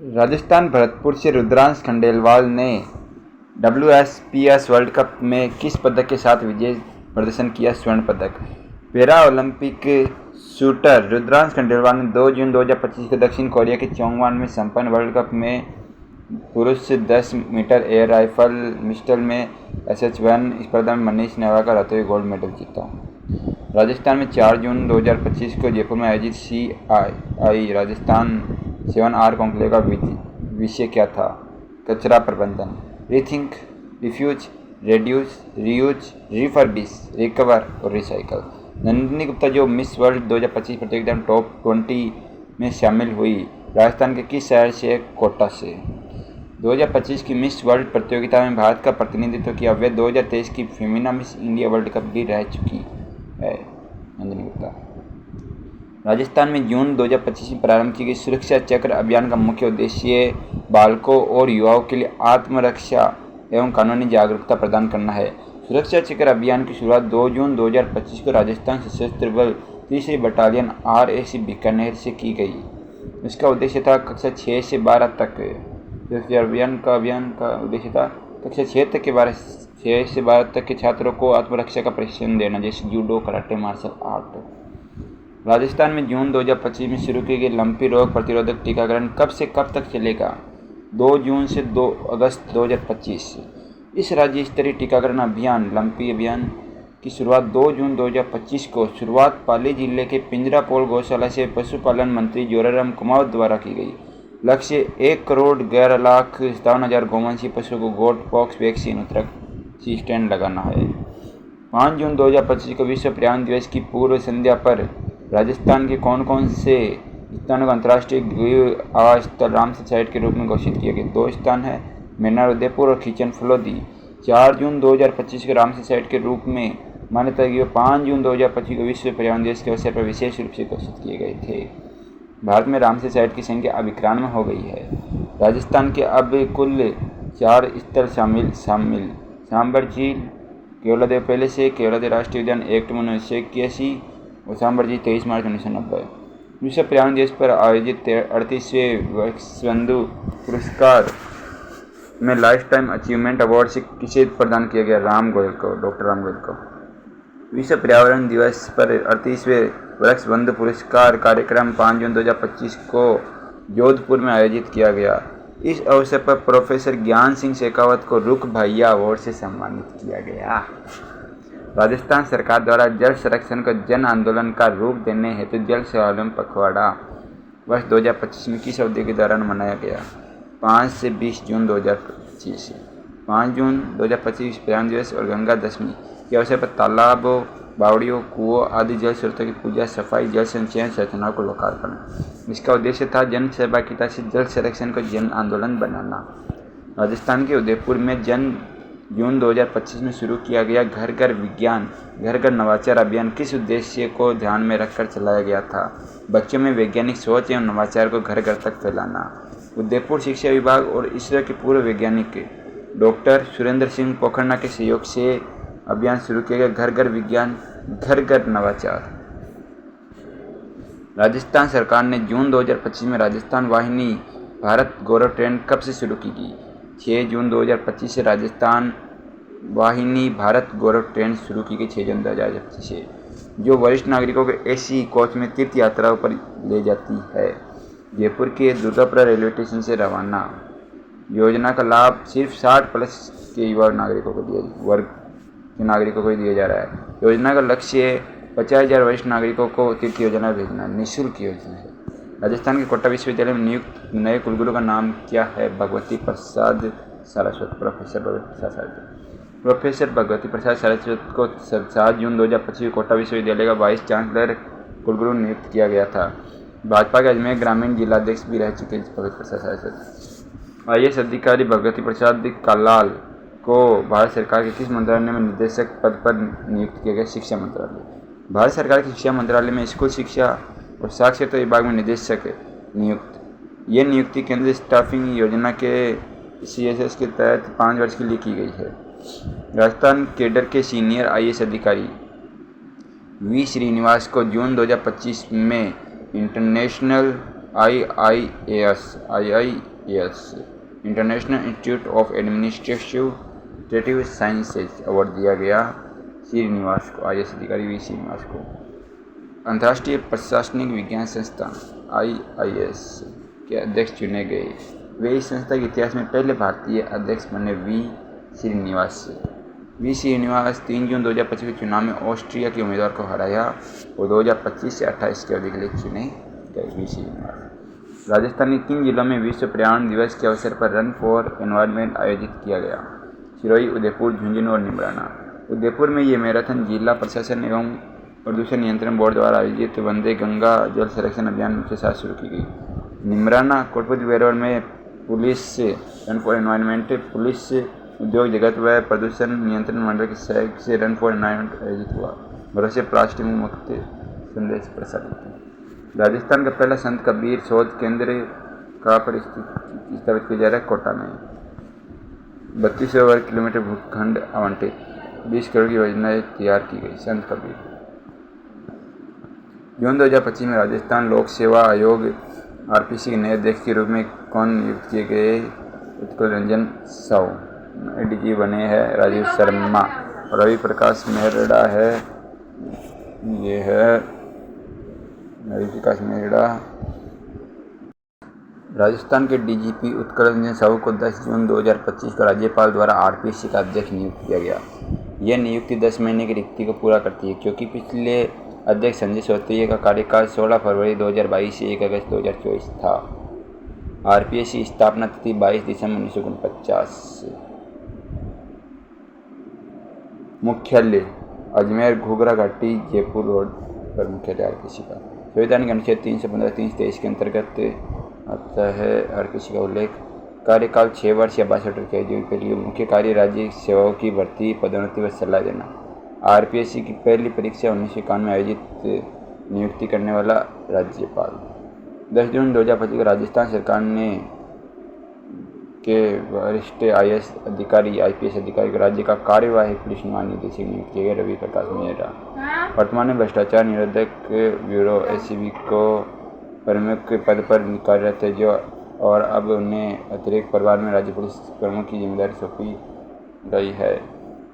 राजस्थान भरतपुर से रुद्रांश खंडेलवाल ने WSPS world cup में किस पदक के साथ विजय प्रदर्शन किया? स्वर्ण पदक। Para Olympic shooter Rudransh Khandelwal ने 2 जून 2025 को दक्षिण कोरिया के चोंगवान में संपन्न वर्ल्ड कप में पुरुष 10 मीटर एयर राइफल पिस्टल में SH1 स्पर्धा में मनीष नेहरा का रहते हुए गोल्ड मेडल जीता। राजस्थान में 4 जून 2025 को जयपुर में आयोजित CII राजस्थान 7R कॉन्क्लेव का विषय क्या था? कचरा प्रबंधन। Rethink, refuse, reduce, reuse, refurbish, recover और रिसाइकल। नंदिनी गुप्ता जो मिस वर्ल्ड 2025 प्रतियोगिता में टॉप 20 में शामिल हुई, राजस्थान के किस शहर से? कोटा से। 2025 की मिस वर्ल्ड प्रतियोगिता में भारत का प्रतिनिधित्व किया। वे 2023 की Femina miss India world cup भी रह चुकी है। नंदिनी गुप्ता। राजस्थान में जून 2025 में प्रारंभ की गई सुरक्षा चक्र अभियान का मुख्य उद्देश्य बालकों और युवाओं के लिए आत्मरक्षा एवं कानूनी जागरूकता प्रदान करना है। सुरक्षा चक्र अभियान की शुरुआत 2 जून 2025 को राजस्थान सशस्त्र बल 3री बटालियन RAC बीकानेर से की गई। इसका उद्देश्य था कक्षा 6 से 12 तक। अभियान का उद्देश्य था कक्षा 6 से 12 तक के छात्रों को आत्मरक्षा का प्रशिक्षण देना, जैसे judo, karate, martial art. Rajasthan में जून 2025 में शुरू किए गए लंपी रोग प्रतिरोधक टीकाकरण कब से कब तक चलेगा? 2 जून से 2 अगस्त 2025। इस राज्य स्तरीय टीकाकरण अभियान लंपी अभियान की शुरुआत 2 जून 2025 को शुरुआत पाली जिले के पिंजरापोल गौशाला से पशुपालन मंत्री जोराराम कुमावत द्वारा की गई। लक्ष्य 1,11,57,000 गौवंशीय पशुओं को गोट पॉक्स वैक्सीन उत्तरक स्टैंड लगाना है। 5 जून 2025 को विश्व पर्यावरण दिवस की पूर्व संध्या पर राजस्थान के कौन से स्थानों को अंतर्राष्ट्रीय द्वीप आवास स्थल रामसर साइट के रूप में घोषित किए गए? 2 स्थान है, मेनार उदयपुर और खीचन फलोदी। 4 जून 2025 को रामसर साइट के रूप में मान्यता दी। 5 जून 2025 को विश्व पर्यावरण दिवस के अवसर पर विशेष रूप से घोषित किए गए थे। भारत में रामसर साइट की संख्या अब 91 हो गई है। राजस्थान के अब कुल 4 स्थल शामिल सांबर झील, केवलादेव पैलेस, केवलादेव राष्ट्रीय उद्यान एक्ट 1981 और सांबर झील 23 मार्च 1990। विश्व पर्यावरण दिवस पर आयोजित 38वें वर्षबंधु पुरस्कार में लाइफ टाइम अचीवमेंट अवार्ड से किसे प्रदान किया गया? डॉक्टर राम गोयल को। विश्व पर्यावरण दिवस पर 38वें वर्षबंधु पुरस्कार कार्यक्रम 5 जून 2025 को जोधपुर में आयोजित किया गया। इस अवसर पर प्रोफेसर ज्ञान सिंह शेखावत को रुख भैया अवार्ड से सम्मानित किया गया। राजस्थान सरकार द्वारा जल संरक्षण को जन आंदोलन का रूप देने हेतु जल स्वावलंबन पखवाड़ा वर्ष 2025 में किस अवधि के दौरान मनाया गया? 5 से 20 जून 2025। 5 जून 2025 पर्यावरण दिवस और गंगा दशमी के अवसर पर तालाबों, बावड़ियों, कुओं आदि जल स्रोतों की पूजा, सफाई, जल संचयन संरचनाओं को लोकार्पण। इसका उद्देश्य था जन सहभागिता से जल संरक्षण को जन आंदोलन बनाना। राजस्थान के उदयपुर में जून 2025 में शुरू किया गया घर घर विज्ञान घर घर नवाचार अभियान किस उद्देश्य को ध्यान में रखकर चलाया गया था? बच्चों में वैज्ञानिक सोच एवं नवाचार को घर घर तक फैलाना। उदयपुर शिक्षा विभाग और इसरो के पूर्व वैज्ञानिक डॉक्टर सुरेंद्र सिंह पोखरना के सहयोग से अभियान शुरू किया गया घर घर विज्ञान घर घर नवाचार। राजस्थान सरकार ने जून 2025 में राजस्थान वाहिनी भारत गौरव ट्रेन कब से शुरू की गई? 6 जून 2025 से राजस्थान वाहिनी भारत गौरव ट्रेन शुरू की गई 6 जून 2025 से, जो वरिष्ठ नागरिकों को AC कोच में तीर्थ यात्राओं पर ले जाती है। जयपुर के दुर्गापुरा रेलवे स्टेशन से रवाना। योजना का लाभ सिर्फ 60+ के युवा नागरिकों को दिया जा रहा है। योजना का लक्ष्य 50,000 वरिष्ठ नागरिकों को तीर्थ योजना भेजना निःशुल्क योजना है। राजस्थान के कोटा विश्वविद्यालय में नियुक्त नए कुलगुरु का नाम क्या है? भगवती प्रसाद सारस्वत। प्रोफेसर भगवती प्रसाद सारस्वत को 7 जून 2025 कोटा विश्वविद्यालय का वाइस चांसलर कुलगुरु नियुक्त किया गया था। भाजपा के अजमेर ग्रामीण जिलाध्यक्ष भी रह चुके भगवती प्रसाद सारस्वत। IAS अधिकारी भगवती प्रसाद कलाल को भारत सरकार के किस मंत्रालय में निदेशक पद पर नियुक्त किया गया? शिक्षा मंत्रालय। भारत सरकार के शिक्षा मंत्रालय में स्कूल शिक्षा और साक्षरता विभाग में निदेशक नियुक्त। ये नियुक्ति केंद्रीय स्टाफिंग योजना के CSS के तहत 5 वर्ष के लिए की गई है। राजस्थान कैडर के सीनियर IAS अधिकारी V श्रीनिवास को जून 2025 में international IIAS international institute of administrative sciences award दिया गया श्रीनिवास को, IAS अधिकारी वी श्रीनिवास को। अंतर्राष्ट्रीय प्रशासनिक विज्ञान संस्थान IIS के अध्यक्ष चुने गए, वे इस संस्था के इतिहास में पहले भारतीय अध्यक्ष बने। वी श्रीनिवास 3 जून 2025 के चुनाव में ऑस्ट्रिया के उम्मीदवार को हराया और 2025 से 28 के अवधि के लिए चुने गए। वी श्रीनिवास। राजस्थान के 3 जिलों में विश्व पर्यावरण दिवस के अवसर पर रन फॉर एनवायरनमेंट आयोजित किया गया। सिरोही, उदयपुर, झुंझुनू और निमराना। उदयपुर में ये मैराथन जिला प्रशासन एवं प्रदूषण नियंत्रण बोर्ड द्वारा आयोजित वंदे गंगा जल संरक्षण अभियान के साथ शुरू की गई। निमराना, कोटपुतली, वेरवल में police run for environment, police, उद्योग जगत व प्रदूषण नियंत्रण मंडल के सहयोग से रन फॉर एनवायरनमेंट आयोजित हुआ। भरोसे प्लास्टिक मुक्त संदेश प्रसारित। राजस्थान का पहला संत कबीर शोध केंद्र का स्थापित किया जा रहा है कोटा में। 3200 वर्ग किलोमीटर भूखंड आवंटित, 20 करोड़ की योजनाएं तैयार की गई। संत कबीर। जून 2025 में राजस्थान लोक सेवा आयोग RPC के नए अध्यक्ष के रूप में कौन नियुक्त किए गए? उत्कल रंजन साहू। ADG बने हैं राजीव शर्मा। रवि प्रकाश मेहरा है, ये है रवि प्रकाश मेहरा। राजस्थान के DGP उत्कल रंजन साहू को 10 जून 2025 को राज्यपाल द्वारा RPC का अध्यक्ष नियुक्त किया गया। यह नियुक्ति 10 महीने की रिक्ति को पूरा करती है, क्योंकि पिछले अध्यक्ष संजय सोत्रिया का कार्यकाल 16 फरवरी 2022 से 1 अगस्त 2024 था। RPC की स्थापना तिथि 22 दिसंबर 1949। मुख्यालय अजमेर, घूघरा घाटी, जयपुर रोड पर मुख्यालय RPC का। संविधान के अनुच्छेद 315, 323 के अंतर्गत आता है RPC का उल्लेख। कार्यकाल 6 वर्ष या 62 वर्ष के लिए। मुख्य कार्य राज्य सेवाओं की भर्ती, पदोन्नति व सलाह देना। RPC की पहली परीक्षा 1951 में आयोजित नियुक्ति करने वाला राज्यपाल। 10 जून 2025 को राजस्थान सरकार ने के वरिष्ठ IPS अधिकारी को राज्य का कार्यवाही पुलिस महानिदेशक नियुक्त किया गया। रवि प्रकाश मेहरा। वर्तमान में भ्रष्टाचार निरोधक ब्यूरो ACB को प्रमुख पद पर कार्यरत है, जो और अब उन्हें अतिरिक्त प्रभार में राज्य पुलिस प्रमुख की जिम्मेदारी सौंपी गई है।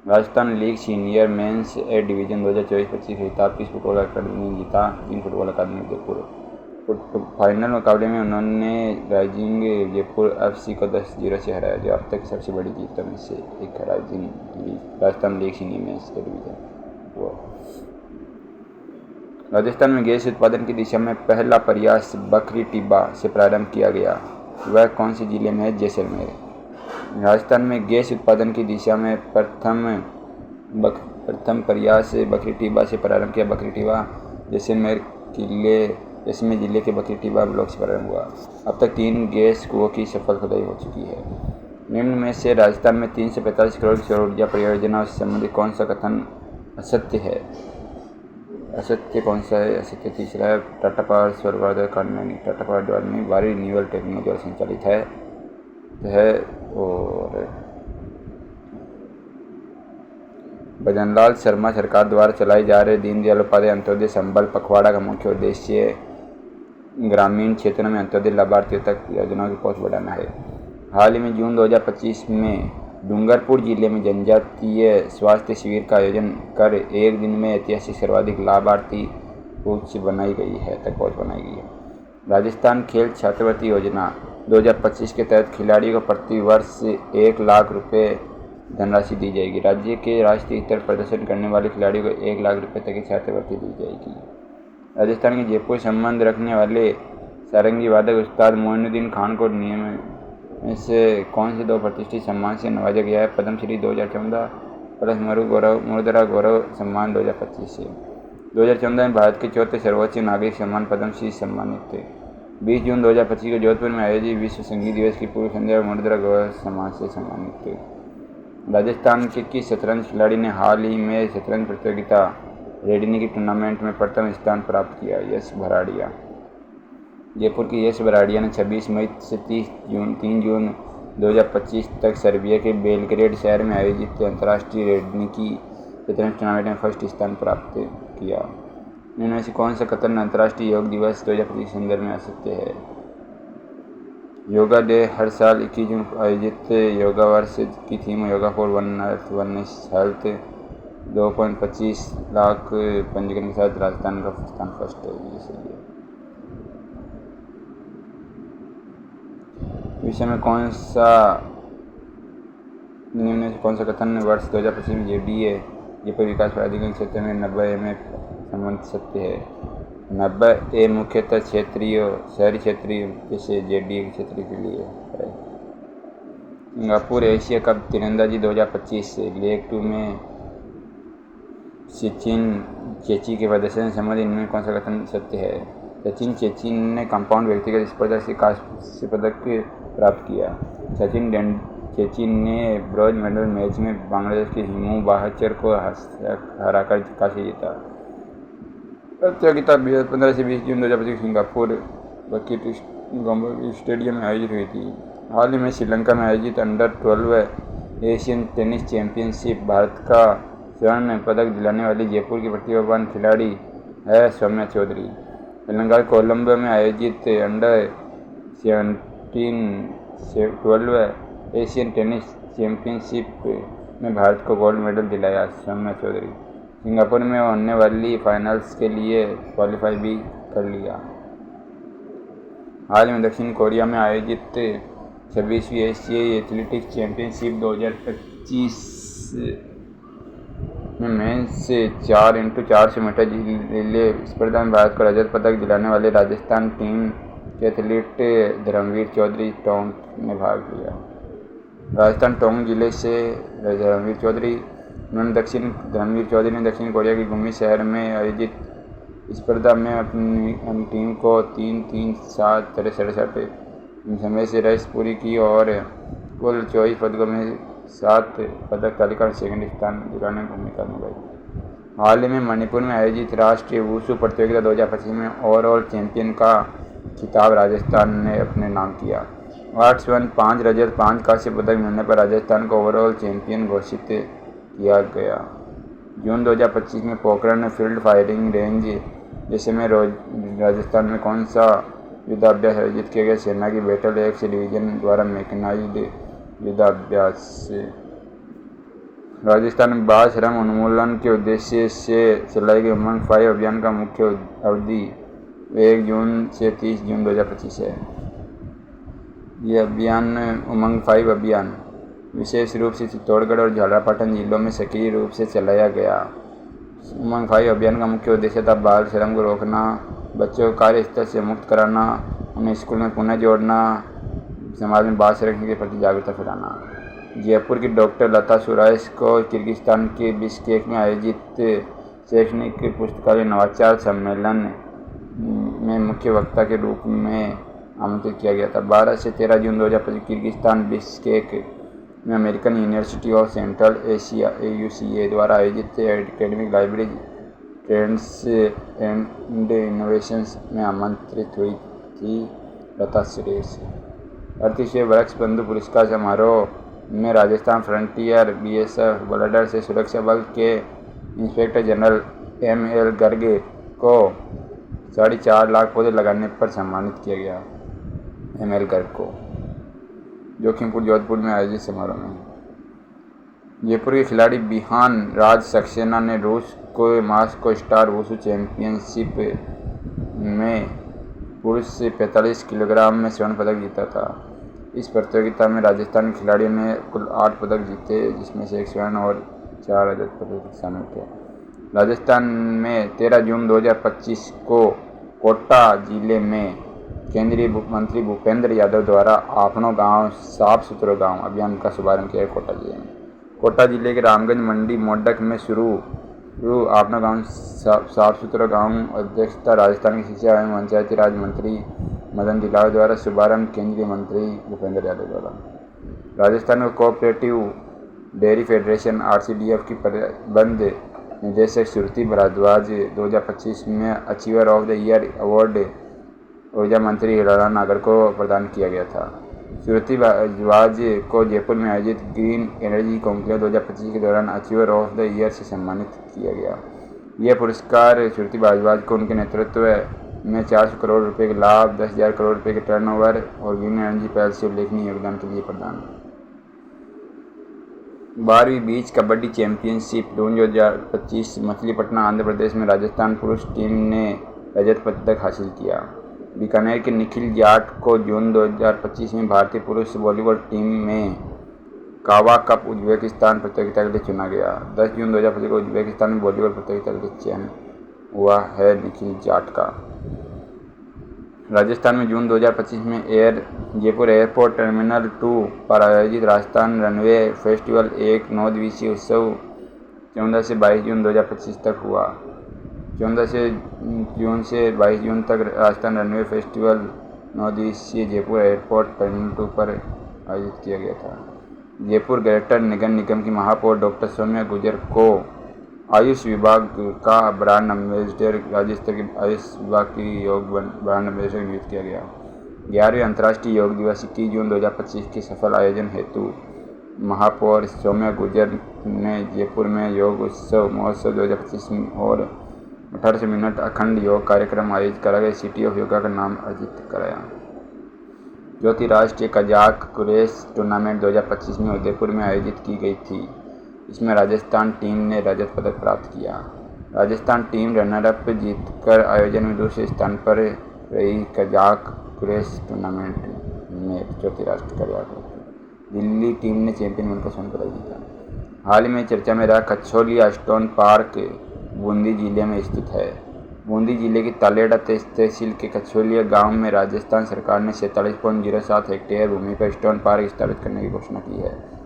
Rajasthan league senior mains A division 2024-25 खिताब 30 फुटबॉल अकादमी जीता। 3 फुटबॉल अकादमी जयपुर। फाइनल मुकाबले में उन्होंने राइजिंग जयपुर FC को 10-0 से हराया, जो अब तक सबसे बड़ी जीतों में से एक है। Rajasthan league senior mains A division वो। राजस्थान में गैस उत्पादन की दिशा में पहला प्रयास बकरी टिब्बा से प्रारंभ किया गया। वह कौन से जिले में है? जैसलमेर। राजस्थान में गैस उत्पादन की दिशा में प्रथम प्रयास बकरी टिब्बा से प्रारंभ किया। बकरी टिब्बा जैसलमेर जिले के बकरी टिब्बा ब्लॉक से प्रारंभ हुआ। अब तक 3 गैस कुओं की सफल खुदाई हो चुकी है। निम्न में से राजस्थान में 345 करोड़ सौर ऊर्जा परियोजना से संबंधित कौन सा कथन असत्य है? असत्य कौन सा है? असत्य तीसरा है। टाटा पावर सौर ऊर्जा कानूनी टाटा पावर द्वारा नहीं, बारी रिन्यूएबल टेक्नोलॉजी द्वारा संचालित है। और भजनलाल शर्मा सरकार द्वारा चलाए जा रहे दीनदयाल उपाध्याय अंत्योदय संबल पखवाड़ा का मुख्य उद्देश्य ग्रामीण क्षेत्रों में अंत्योदय लाभार्थियों तक योजनाओं की पहुंच बढ़ाना है। हाल ही में जून 2025 में डूंगरपुर जिले में जनजातीय स्वास्थ्य शिविर का आयोजन कर एक दिन में ऐतिहासिक सर्वाधिक लाभार्थी पहुंच बनाई गई है। राजस्थान खेल छात्रवृत्ति योजना 2025 के तहत खिलाड़ियों को प्रति वर्ष 1 लाख रुपए धनराशि दी जाएगी। राज्य के राष्ट्रीय स्तर प्रदर्शन करने वाले खिलाड़ियों को 1 लाख रुपए तक की छात्रवृत्ति दी जाएगी। राजस्थान के जयपुर संबंध रखने वाले सारंगी वादक उस्ताद मोइनुद्दीन खान को नियम से कौन से 2 प्रतिष्ठित सम्मान से नवाजा गया है? पद्मश्री 2014 प्लस मुरुदरा गौरव सम्मान 2025 से। 2014 में भारत के 4थे सर्वोच्च नागरिक सम्मान पद्मश्री सम्मानित थे। 20 जून 2025 को जोधपुर में आयोजित विश्व संगीत दिवस की पूर्व संध्या मुरुदरा गौरव सम्मान से सम्मानित थे। राजस्थान के किस शतरंज खिलाड़ी ने हाल ही में शतरंज प्रतियोगिता रेडिनी की टूर्नामेंट में प्रथम स्थान प्राप्त किया? यश भराड़िया। जयपुर की यश भराड़िया ने 26 मई से 3 जून 2025 तक सर्बिया के बेलग्रेड शहर में आयोजित अंतर्राष्ट्रीय रेडिनी की शतरंज टूर्नामेंट में फर्स्ट स्थान प्राप्त किया। इनमें से कौन सा कथन अंतर्राष्ट्रीय योग दिवस 2025 के संदर्भ में असत्य है? योगा डे हर साल 21 जून को आयोजित योगा वर्ष की theme yoga for one earth one health 2.25 lakh पंजीकरण के साथ राजस्थान का स्थान फर्स्ट है। ये सही है। विषय में कौन सा कथन वर्ष 2025 में जेडीए जयपुर विकास प्राधिकरण क्षेत्र में 90 में संबंध सत्य है? 90 मुख्यतः शहरी क्षेत्रीय जैसे जेडीए के क्षेत्र के लिए है। सिंगापुर एशिया कप तीरंदाजी 2025 लेग 2 में सचिन चेची के प्रदर्शन से संबंधित इनमें कौन सा कथन सत्य है? सचिन चेची ने कंपाउंड व्यक्तिगत स्पर्धा से कांस्य पदक प्राप्त किया। चेची ने ब्रॉन्ज मेडल मैच में बांग्लादेश के हिमू बाहचर को हराकर कांस्य जीता। प्रतियोगिता 15 से 20 जून 2025 सिंगापुर बकीट स्टेडियम में आयोजित हुई थी। हाल ही में श्रीलंका में आयोजित under 12 Asian tennis championship Bharat का स्वर्ण पदक दिलाने वाली जयपुर की प्रतिभावान खिलाड़ी है सौम्या चौधरी। श्रीलंका कोलंबो में आयोजित अंडर 12 एशियन टेनिस चैंपियनशिप में भारत को गोल्ड मेडल दिलाया सौम्या चौधरी। सिंगापुर में होने वाली फाइनल्स के लिए क्वालिफाई भी कर लिया। हाल में दक्षिण कोरिया में आयोजित 26वीं एशियाई एथलेटिक्स चैंपियनशिप 2025 में मेंस 4x400 मीटर रिले स्पर्धा में भारत को रजत पदक दिलाने वाले राजस्थान टीम के एथलीट धर्मवीर चौधरी टोंक ने भाग लिया। राजस्थान टोंक जिले से धर्मवीर चौधरी ने दक्षिण कोरिया के गुमी शहर में आयोजित स्पर्धा में अपनी टीम को 3-3-7-67 समय से रेस पूरी की और कुल 24 पदकों में 7 पदक तालिका में सेकंड स्थान दिलाने में भूमिका निभाई। हाल ही में मणिपुर में आयोजित राष्ट्रीय वुशु प्रतियोगिता 2025 में ओवरऑल चैंपियन का खिताब राजस्थान ने अपने नाम किया। 8 स्वर्ण 5 रजत 5 कांस्य पदक मिलने पर राजस्थान को ओवरऑल चैंपियन घोषित किया गया। जून 2025 में Pokhran field firing range Jaisalmer में राजस्थान में कौन सा युद्धाभ्यास आयोजित किया गया? सेना की बैटल एक्स डिवीजन द्वारा मैकेनाइज्ड युद्धाभ्यास। राजस्थान में बाल श्रम उन्मूलन के उद्देश्य से चलाए गए उमंग 5 अभियान का मुख्य अवधि 1 जून से 30 जून 2025 है। यह अभियान उमंग 5 अभियान विशेष रूप से चित्तौड़गढ़ और झालापाटन जिलों में सक्रिय रूप से चलाया गया। उमंग 5 अभियान का मुख्य उद्देश्य था बाल श्रम को रोकना, बच्चों को कार्यस्थल से मुक्त कराना, उन्हें स्कूल में पुनः जोड़ना, समाज में बाल श्रम के प्रति जागरूकता फैलाना। जयपुर की डॉक्टर लता सुराइस को किर्गिस्तान के बिश्केक में आयोजित शैक्षणिक पुस्तकालय नवाचार सम्मेलन में मुख्य वक्ता के रूप में आमंत्रित किया गया था। 12 से 13 जून 2025 किर्गिस्तान बिश्केक में American university of central Asia AUCA द्वारा आयोजित academic library trends and innovations में आमंत्रित हुई थी लता सुरेश। 38वें वृक्ष बंधु पुरस्कार समारोह में राजस्थान फ्रंटियर BSF बॉर्डर से सुरक्षा बल के इंस्पेक्टर जनरल ML गर्ग को 4.5 लाख पौधे लगाने पर सम्मानित किया गया। ML गर्ग को जोखिमपुर जोधपुर में आयोजित समारोह में जयपुर के खिलाड़ी बिहान राज सक्सेना ने रूस को मास्को स्टार वुशु चैंपियनशिप में पुरुष से 45 किलोग्राम में स्वर्ण पदक जीता था। इस प्रतियोगिता में राजस्थान के खिलाड़ियों ने कुल 8 पदक जीते, जिसमें से 1 स्वर्ण और 4 रजत पदक शामिल थे। राजस्थान में 13 जून 2025 को कोटा जिले में केंद्रीय मंत्री भूपेंद्र यादव द्वारा आपनो गांव साफ सुथरा गांव अभियान का शुभारंभ किया कोटा जिले में। कोटा जिले के रामगंज मंडी मोडक में शुरू आपनो गांव साफ सुथरा गांव अध्यक्षता राजस्थान के शिक्षा एवं पंचायती राज मंत्री मदन दिलावर द्वारा शुभारंभ केंद्रीय मंत्री भूपेंद्र यादव द्वारा। राजस्थान में कोऑपरेटिव डेयरी फेडरेशन RCDF की प्रबंध निदेशक श्रुति भारद्वाज 2025 में achiever of the year award ऊर्जा मंत्री हिरालाल नागर को प्रदान किया गया था। श्रुति भारद्वाज को जयपुर में आयोजित ग्रीन एनर्जी कॉन्क्लेव 2025 के दौरान अचीवर ऑफ द ईयर से सम्मानित किया गया। यह पुरस्कार श्रुति भारद्वाज को उनके नेतृत्व में 400 करोड़ रुपए के लाभ, 10,000 करोड़ रुपए के टर्नओवर और ग्रीन एनर्जी पहल से उल्लेखनीय योगदान के लिए प्रदान। 12वीं बीच कबड्डी चैंपियनशिप जून 2025 मछलीपट्टनम आंध्र प्रदेश में राजस्थान पुरुष टीम ने रजत पदक हासिल किया। बीकानेर के निखिल जाट को जून 2025 में भारतीय पुरुष वॉलीबॉल टीम में कावा कप उज्बेकिस्तान प्रतियोगिता के लिए चुना गया। 10 जून 2025 को उज्बेकिस्तान में वॉलीबॉल प्रतियोगिता के लिए चयन हुआ है निखिल जाट का। राजस्थान में जून 2025 में जयपुर एयरपोर्ट टर्मिनल 2 पर आयोजित राजस्थान रनवे फेस्टिवल एक 9 दिवसीय उत्सव 14 से 22 जून 2025 तक हुआ। 14 जून से 22 जून तक राजस्थान रनवे फेस्टिवल 9 दिवसीय जयपुर एयरपोर्ट टर्मिनल 2 पर आयोजित किया गया था। जयपुर ग्रेटर नगर निगम की महापौर डॉक्टर सौम्या गुर्जर को आयुष विभाग का ब्रांड एम्बेसडर, राज्य स्तर के आयुष विभाग की योग ब्रांड एम्बेसडर नियुक्त किया गया। 11वें अंतर्राष्ट्रीय योग दिवस 21 जून 2025 के सफल आयोजन हेतु महापौर सौम्या गुर्जर ने जयपुर में योग उत्सव महोत्सव 2025 और 18 मिनट अखंड योग कार्यक्रम आयोजित करा गया। सिटी ऑफ योगा का नाम अर्जित कराया। चौथी राष्ट्रीय कजाक कुरेश टूर्नामेंट 2025 में उदयपुर में आयोजित की गई थी। इसमें राजस्थान टीम ने रजत पदक प्राप्त किया। राजस्थान टीम रनरअप जीतकर आयोजन में दूसरे स्थान पर रही। कजाक कुरेश टूर्नामेंट में चौथी राष्ट्रीय कजाक दिल्ली टीम ने चैंपियन बनकर स्वर्ण पदक जीता। हाल ही में चर्चा में रहा कछोलिया स्टोन पार्क बूंदी जिले में स्थित है। बूंदी जिले की तालेड़ा तहसील के कछोलिया गांव में राजस्थान सरकार ने 47.07 हेक्टेयर भूमि पर स्टोन पार्क स्थापित करने की घोषणा की है।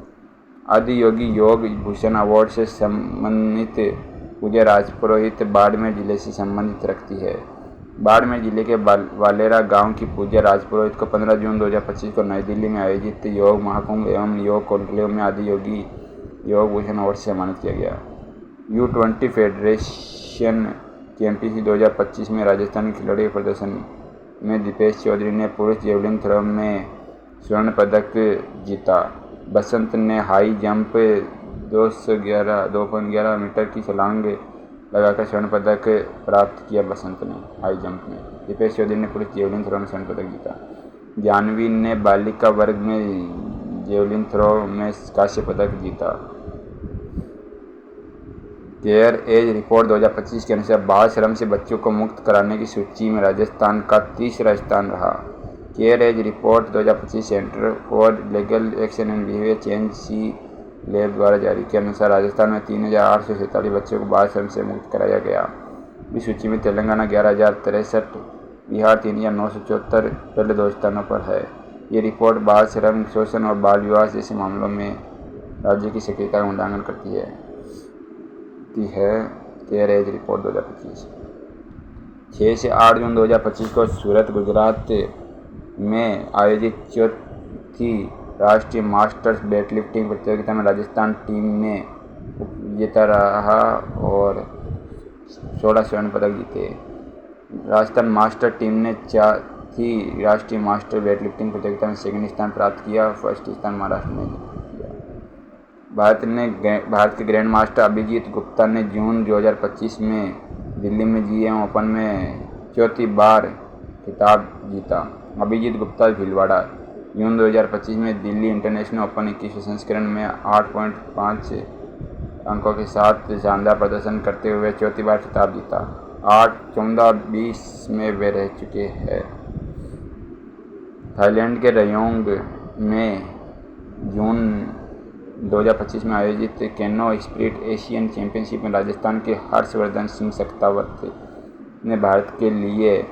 आदि योगी योग भूषण अवार्ड से सम्मानित पूजा राजपुरोहित बाड़मेर जिले से संबंधित रखती है। बाड़मेर जिले के वालेरा गांव की पूजा राजपुरोहित को 15 जून 2025 को नई दिल्ली में आयोजित योग महाकुंभ एवं योग कॉन्क्लेव में आदि योगी योग भूषण अवार्ड से सम्मानित किया गया। U20 फेडरेशन चैंपियनशिप 2025 में राजस्थान के खिलाड़ियों के प्रदर्शन में दीपेश चौधरी ने पुरुष जेवलिन थ्रो में स्वर्ण पदक जीता। बसंत ने हाई जंप 2.11 मीटर की छलांग लगाकर स्वर्ण पदक प्राप्त किया। बसंत ने हाई जंप में, दीपेश चौधरी ने पुरुष जेवलिन थ्रो में स्वर्ण पदक जीता। जानवी ने बालिका वर्ग में जेवलिन थ्रो में कांस्य पदक जीता। केयर एज रिपोर्ट 2025 के अनुसार बाल श्रम से बच्चों को मुक्त कराने की सूची में राजस्थान का तीसरा स्थान रहा। Care age report 2025 centre for legal action and behaviour change C lab द्वारा जारी के अनुसार राजस्थान में 3,847 बच्चों को बाल श्रम से मुक्त कराया गया। इस सूची में तेलंगाना 11,063, बिहार 3,974 पहले 2 स्थानों पर है। ये रिपोर्ट बाल श्रम, शोषण और बाल विवाह जैसे मामलों में राज्य की सक्रियता का उल्लंघन करती है केयर एज रिपोर्ट 2025। 6 से 8 जून 2025 को सूरत गुजरात में आयोजित चौथी राष्ट्रीय मास्टर्स वेटलिफ्टिंग प्रतियोगिता में राजस्थान टीम ने उपविजेता रहा और 16 स्वर्ण पदक जीते। राजस्थान मास्टर टीम ने चौथी राष्ट्रीय मास्टर वेटलिफ्टिंग प्रतियोगिता में सेकंड स्थान प्राप्त किया। फर्स्ट स्थान महाराष्ट्र ने किया। भारत के ग्रैंड मास्टर अभिजीत गुप्ता ने जून 2025 में दिल्ली में GM ओपन में चौथी बार खिताब जीता। अभिजीत गुप्ता भीलवाड़ा जून 2025 में दिल्ली इंटरनेशनल ओपन 21वें संस्करण में 8.5 अंकों के साथ शानदार प्रदर्शन करते हुए चौथी बार खिताब जीता। 8, 14, 20 में वे रह चुके हैं। थाईलैंड के रयोंग में जून 2025 में आयोजित कैनो स्प्रिट एशियन चैंपियनशिप में राजस्थान के हर्षवर्धन सिंह शेखावत ने भारत के लिए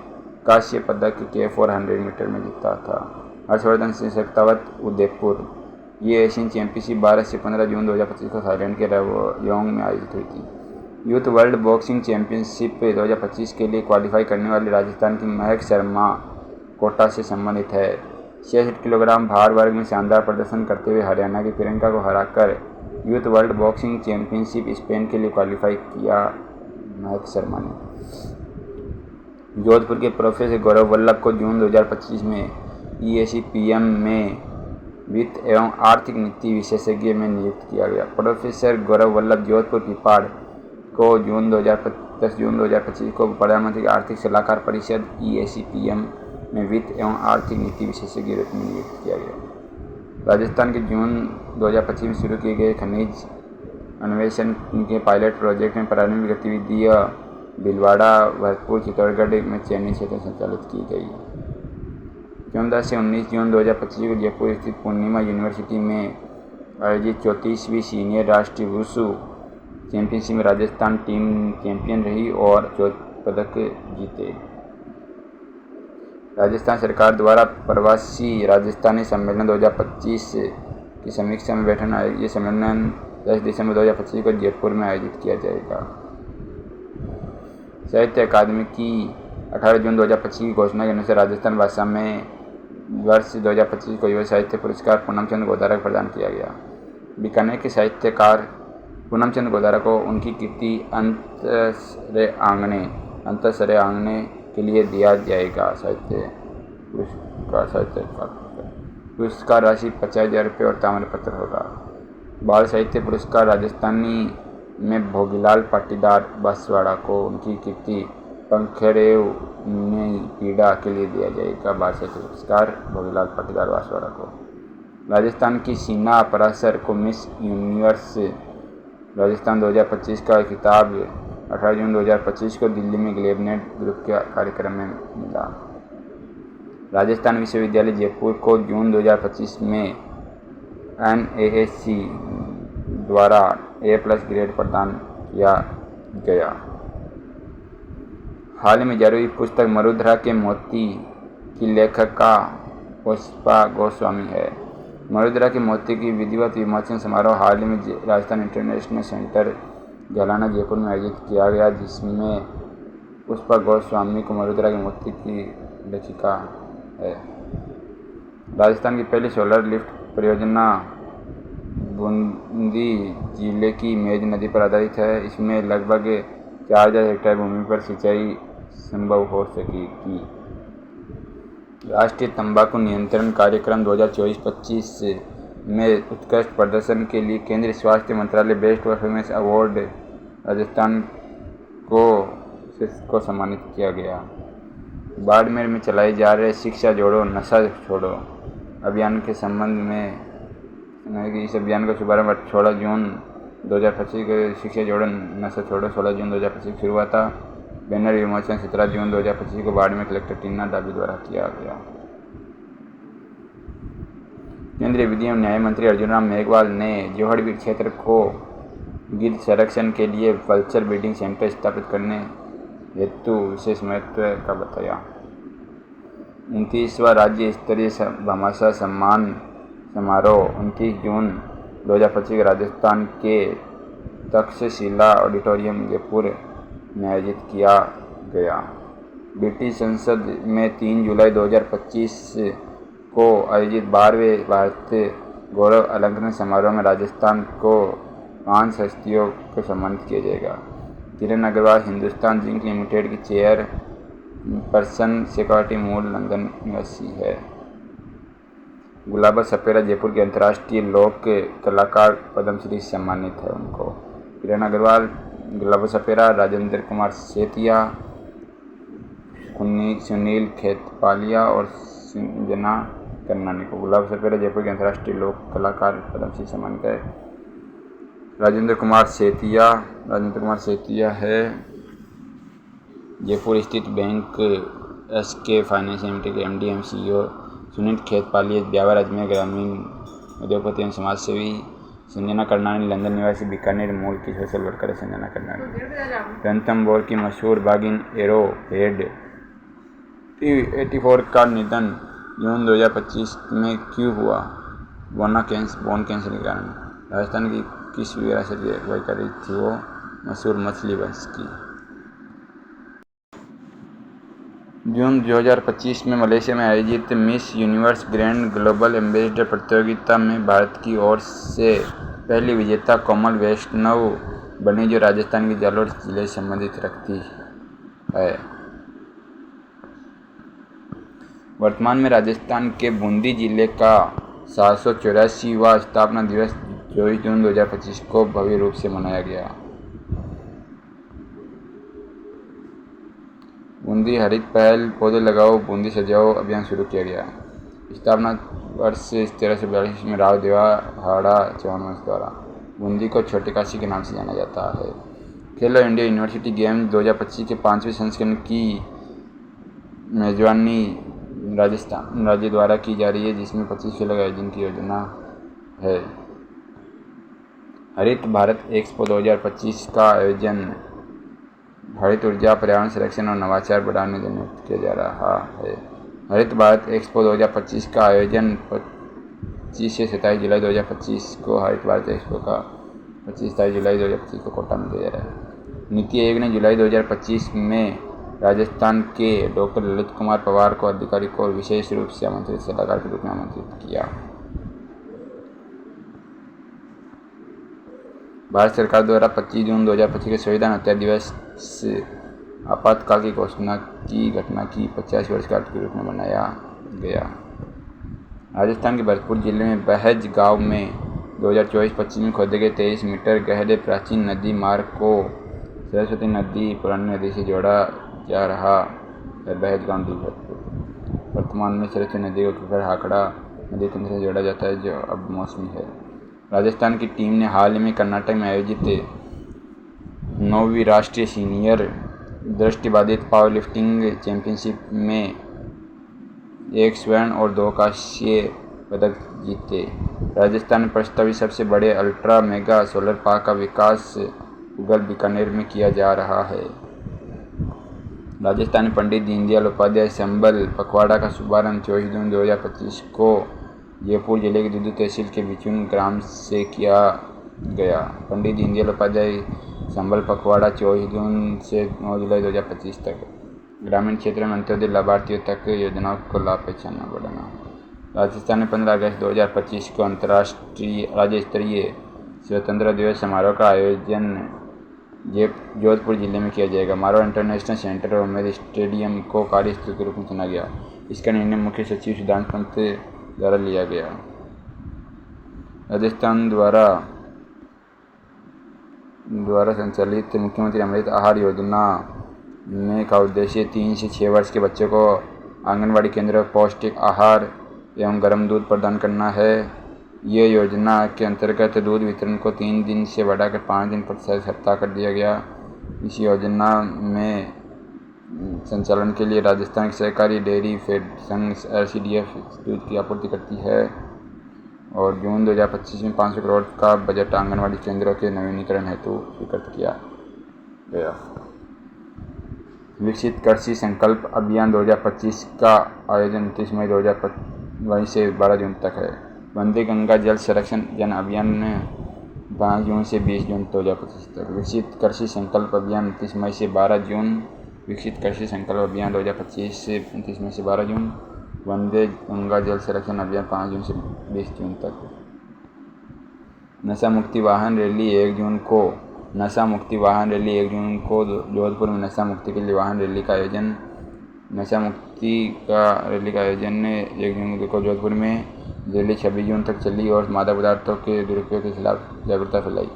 कांस्य पदक K400 मीटर में जीता था। हर्षवर्धन सिंह शेखावत उदयपुर। ये एशियन चैंपियनशिप 12 से 15 जून 2025 को थाईलैंड के रयोंग में आयोजित हुई थी। यूथ वर्ल्ड बॉक्सिंग चैंपियनशिप 2025 के लिए क्वालिफाई करने वाली राजस्थान की महक शर्मा कोटा से संबंधित है। 66 किलोग्राम भार वर्ग में शानदार प्रदर्शन करते हुए हरियाणा की प्रियंका को हराकर youth world boxing championship Spain के लिए क्वालिफाई किया महक शर्मा ने। जोधपुर के प्रोफेसर गौरव वल्लभ को जून 2025 में EAC-PM में वित्त एवं आर्थिक नीति विशेषज्ञ में नियुक्त किया गया। प्रोफेसर गौरव वल्लभ जोधपुर पिपाड़ को जून 10 जून 2025 को प्रधानमंत्री आर्थिक सलाहकार परिषद EACPM में वित्त एवं आर्थिक नीति विशेषज्ञ के रूप में नियुक्त किया गया। राजस्थान के जून 2025 में शुरू किए गए खनिज अन्वेषण के पायलट प्रोजेक्ट में प्रारंभिक गतिविधियाँ भीलवाड़ा, भरतपुर, चित्तौड़गढ़ में चयनित क्षेत्र में संचालित की गई। 14 से 19 जून 2025 को जयपुर स्थित पूर्णिमा यूनिवर्सिटी में आयोजित 34वीं सीनियर राष्ट्रीय वुशु चैंपियनशिप में राजस्थान टीम चैंपियन रही और 14 पदक जीते। राजस्थान सरकार द्वारा प्रवासी राजस्थानी सम्मेलन 2025 की समीक्षा में बैठक आयोजित। ये सम्मेलन 10 दिसंबर 2025 को जयपुर में आयोजित किया जाएगा। साहित्य अकादमी की 18 जून 2025 की घोषणा के अनुसार राजस्थान भाषा में वर्ष 2025 को युवा साहित्य पुरस्कार पूनम चंद गोदारा को प्रदान किया गया। बीकानेर के साहित्यकार पूनम चंद गोदारा को उनकी कृति अंतसरे आंगने के लिए दिया जाएगा। साहित्य पुरस्कार राशि 50,000 रुपये और ताम्रपत्र होगा। बाल साहित्य पुरस्कार राजस्थानी में भोगीलाल पाटीदार बांसवाड़ा को उनकी कृति पंखरेव में पीड़ा के लिए दिया जाएगा। बाल साहित्य पुरस्कार भोगीलाल पाटीदार बांसवाड़ा को। राजस्थान की सीना पराशर को मिस यूनिवर्स राजस्थान 2025 का खिताब 18 जून 2025 को दिल्ली में ग्लेबनेट ग्रुप के कार्यक्रम में मिला। राजस्थान विश्वविद्यालय जयपुर को जून 2025 में NAAC द्वारा A+ ग्रेड प्रदान किया गया। हाल में जारी हुई पुस्तक मरुधरा के मोती की लेखिका पुष्पा गोस्वामी है। मरुधरा के मोती की विधिवत विमोचन समारोह हाल ही में राजस्थान इंटरनेशनल सेंटर जालाना जयपुर में आयोजित किया गया, जिसमें पुष्पा गोस्वामी को मरुधरा के मोती की लेखिका है। राजस्थान की पहली सोलर लिफ्ट परियोजना बूंदी जिले की मेज नदी पर आधारित है। इसमें लगभग 4000 हेक्टेयर भूमि पर सिंचाई संभव हो सकेगी। राष्ट्रीय तंबाकू नियंत्रण कार्यक्रम 2024-25 में उत्कृष्ट प्रदर्शन के लिए केंद्रीय स्वास्थ्य मंत्रालय बेस्ट परफॉर्मेंस अवार्ड राजस्थान को सम्मानित किया गया। बाड़मेर में चलाए जा रहे शिक्षा जोड़ो नशा छोड़ो अभियान के संबंध में इस अभियान का शुभारंभ 16 जून 2025 को शिक्षा जोड़ो नशा छोड़ो 16 जून 2025 शुरू हुआ था। बैनर विमोचन 17 जून 2025 को बाड़मेर कलेक्टर टीना डाबी द्वारा किया गया। केंद्रीय विधि एवं न्याय मंत्री अर्जुन राम मेघवाल ने जोहड़बीड़ क्षेत्र को गिद्ध संरक्षण के लिए कल्चर ब्रीडिंग सेंटर स्थापित करने हेतु विशेष महत्व का बताया। 29वां राज्य स्तरीय भामाशाह सम्मान समारोह 29 जून 2025 राजस्थान के तक्षशिला ऑडिटोरियम जयपुर में आयोजित किया गया। ब्रिटिश संसद में 3 जुलाई 2025 को आयोजित 12वें भारतीय गौरव अलंकरण समारोह में राजस्थान को 5 हस्तियों को सम्मानित किया जाएगा। किरण अग्रवाल हिंदुस्तान जिंक लिमिटेड की चेयर पर्सन सिक्योरिटी मूल लंदन निवासी है। गुलाबा सपेरा जयपुर के अंतर्राष्ट्रीय लोक कलाकार पद्मश्री से सम्मानित है। उनको किरण अग्रवाल, गुलाबा सपेरा, राजेंद्र कुमार सेतिया, सुनील खेतपालिया और संजना करनानी को गुलाबा सपेरा जयपुर के अंतर्राष्ट्रीय लोक कलाकार पद्मश्री से सम्मानित है। राजेंद्र कुमार सेतिया है जयपुर स्थित बैंक SK फाइनेंस लिमिटेड के MD एवं CEO। सुनील खेतपालिया ब्यावर अजमेर ग्रामीण उद्योगपति एवं समाजसेवी। संजना करनानी लंदन निवासी बीकानेर मूल की सोशल वर्कर है। संजना करनानी रणथंभौर की मशहूर बागिन एरो हेड 84 का निधन जून 2025 में क्यों हुआ? बोन कैंसर के कारण। राजस्थान की किस विरासत की अगुवाई कर रही थी वो? मशहूर मछली वंश की। जून 2025 में मलेशिया में आयोजित miss universe grand global ambassador प्रतियोगिता में भारत की ओर से पहली विजेता कोमल वैष्णव बनी, जो राजस्थान की जालोर जिले से संबंधित रखती है। वर्तमान में राजस्थान के बूंदी जिले का 784वां स्थापना दिवस 24 जून 2025 को भव्य रूप से मनाया गया। बूंदी हरित पहल पौधे लगाओ बूंदी सजाओ अभियान शुरू किया गया। स्थापना वर्ष 1342 में राव देवा हाड़ा चौहान वंश द्वारा। बूंदी को छोटी काशी के नाम से जाना जाता है। खेलो इंडिया यूनिवर्सिटी गेम्स 2025 के 5वें संस्करण की मेजबानी राजस्थान राज्य द्वारा की जा रही है, जिसमें 25 खेलों के आयोजन की योजना है। हरित भारत एक्सपो 2025 का आयोजन हरित ऊर्जा, पर्यावरण संरक्षण और नवाचार बढ़ाने देने किया जा रहा है। हरित भारत एक्सपो 2025 का आयोजन 25 से 27 जुलाई 2025 को हरित भारत एक्सपो का 25-27 जुलाई 2025 को कोटा में किया जा रहा है। नीति आयोग ने जुलाई 2025 में राजस्थान के डॉक्टर ललित कुमार पवार को आधिकारिक और विशेष रूप से आमंत्रित सलाहकार के रूप में आमंत्रित किया। भारत सरकार द्वारा 25 जून 2025 के संविधान हत्या दिवस आपातकाल की घोषणा की घटना की 50 वर्षगांठ के रूप में मनाया गया। राजस्थान के भरतपुर जिले में बहज गांव में 2024-25 में खोदे गए 23 मीटर गहरे प्राचीन नदी मार्ग को सरस्वती नदी पुरानी नदी से जोड़ा जा रहा है। बहज गांव भरतपुर वर्तमान में सरस्वती नदी को खबर हाकड़ा नदी तंत्र से जोड़ा जाता है, जो अब मौसमी है। राजस्थान की टीम ने हाल ही में कर्नाटक में आयोजित 9वीं राष्ट्रीय सीनियर दृष्टिबाधित पावर लिफ्टिंग चैंपियनशिप में 1 स्वर्ण और 2 कांस्य पदक जीते। राजस्थान में प्रस्तावित सबसे बड़े अल्ट्रा मेगा सोलर पार्क का विकास उगल बीकानेर में किया जा रहा है। राजस्थान में पंडित दीनदयाल उपाध्याय संबल पखवाड़ा का शुभारंभ 24 जून 2025 को जयपुर जिले की दुदू तहसील के बिचुन ग्राम से किया गया। पंडित दीनदयाल उपाध्याय संबल पखवाड़ा 24 जून से 9 जुलाई 2025 तक ग्रामीण क्षेत्र में अंत्योदय लाभार्थियों तक योजनाओं को लाभ पहचानना बढ़ाना। राजस्थान में 15 अगस्त 2025 को अंतर्राष्ट्रीय राज्य स्तरीय स्वतंत्रता दिवस समारोह का आयोजन जोधपुर जिले में किया जाएगा। मारवाड़ इंटरनेशनल सेंटर और उम्मेद स्टेडियम को कार्यस्थल के रूप में चुना गया। इसका निर्णय मुख्य सचिव सुधांशु पंत द्वारा लिया गया। राजस्थान द्वारा संचालित मुख्यमंत्री अमृत आहार योजना में का उद्देश्य 3 से 6 वर्ष के बच्चों को आंगनवाड़ी केंद्र पर पौष्टिक आहार एवं गर्म दूध प्रदान करना है। ये योजना के अंतर्गत दूध वितरण को 3 दिन से बढ़ाकर 5 दिन प्रति सप्ताह कर दिया गया। इस योजना में संचालन के लिए राजस्थान की सहकारी डेयरी फेड संघ RCDF दूध की आपूर्ति करती है और जून 2025 में 500 करोड़ का बजट आंगनवाड़ी केंद्रों के नवीनीकरण हेतु स्वीकृत किया गया। विकसित कृषि संकल्प अभियान 2025 का आयोजन 29 मई 2025 से 12 जून तक है। वंदे गंगा जल संरक्षण जन अभियान 5 जून से 20 जून 2025 तक। विकसित कृषि संकल्प अभियान 29 मई से 12 जून। विकसित कृषि संकल्प अभियान 2025 से 29 मई से 12 जून। वंदे गंगा जल संरक्षण अभियान 5 जून से 20 जून तक। नशा मुक्ति वाहन रैली 1 जून को। नशा मुक्ति वाहन रैली 1 जून को जोधपुर में नशा मुक्ति के लिए वाहन रैली का आयोजन। नशा मुक्ति का रैली का आयोजन 1 जून को जोधपुर में रैली 26 जून तक चली और मादक पदार्थों के दुरुपयोग के खिलाफ जागरूकता फैलाई।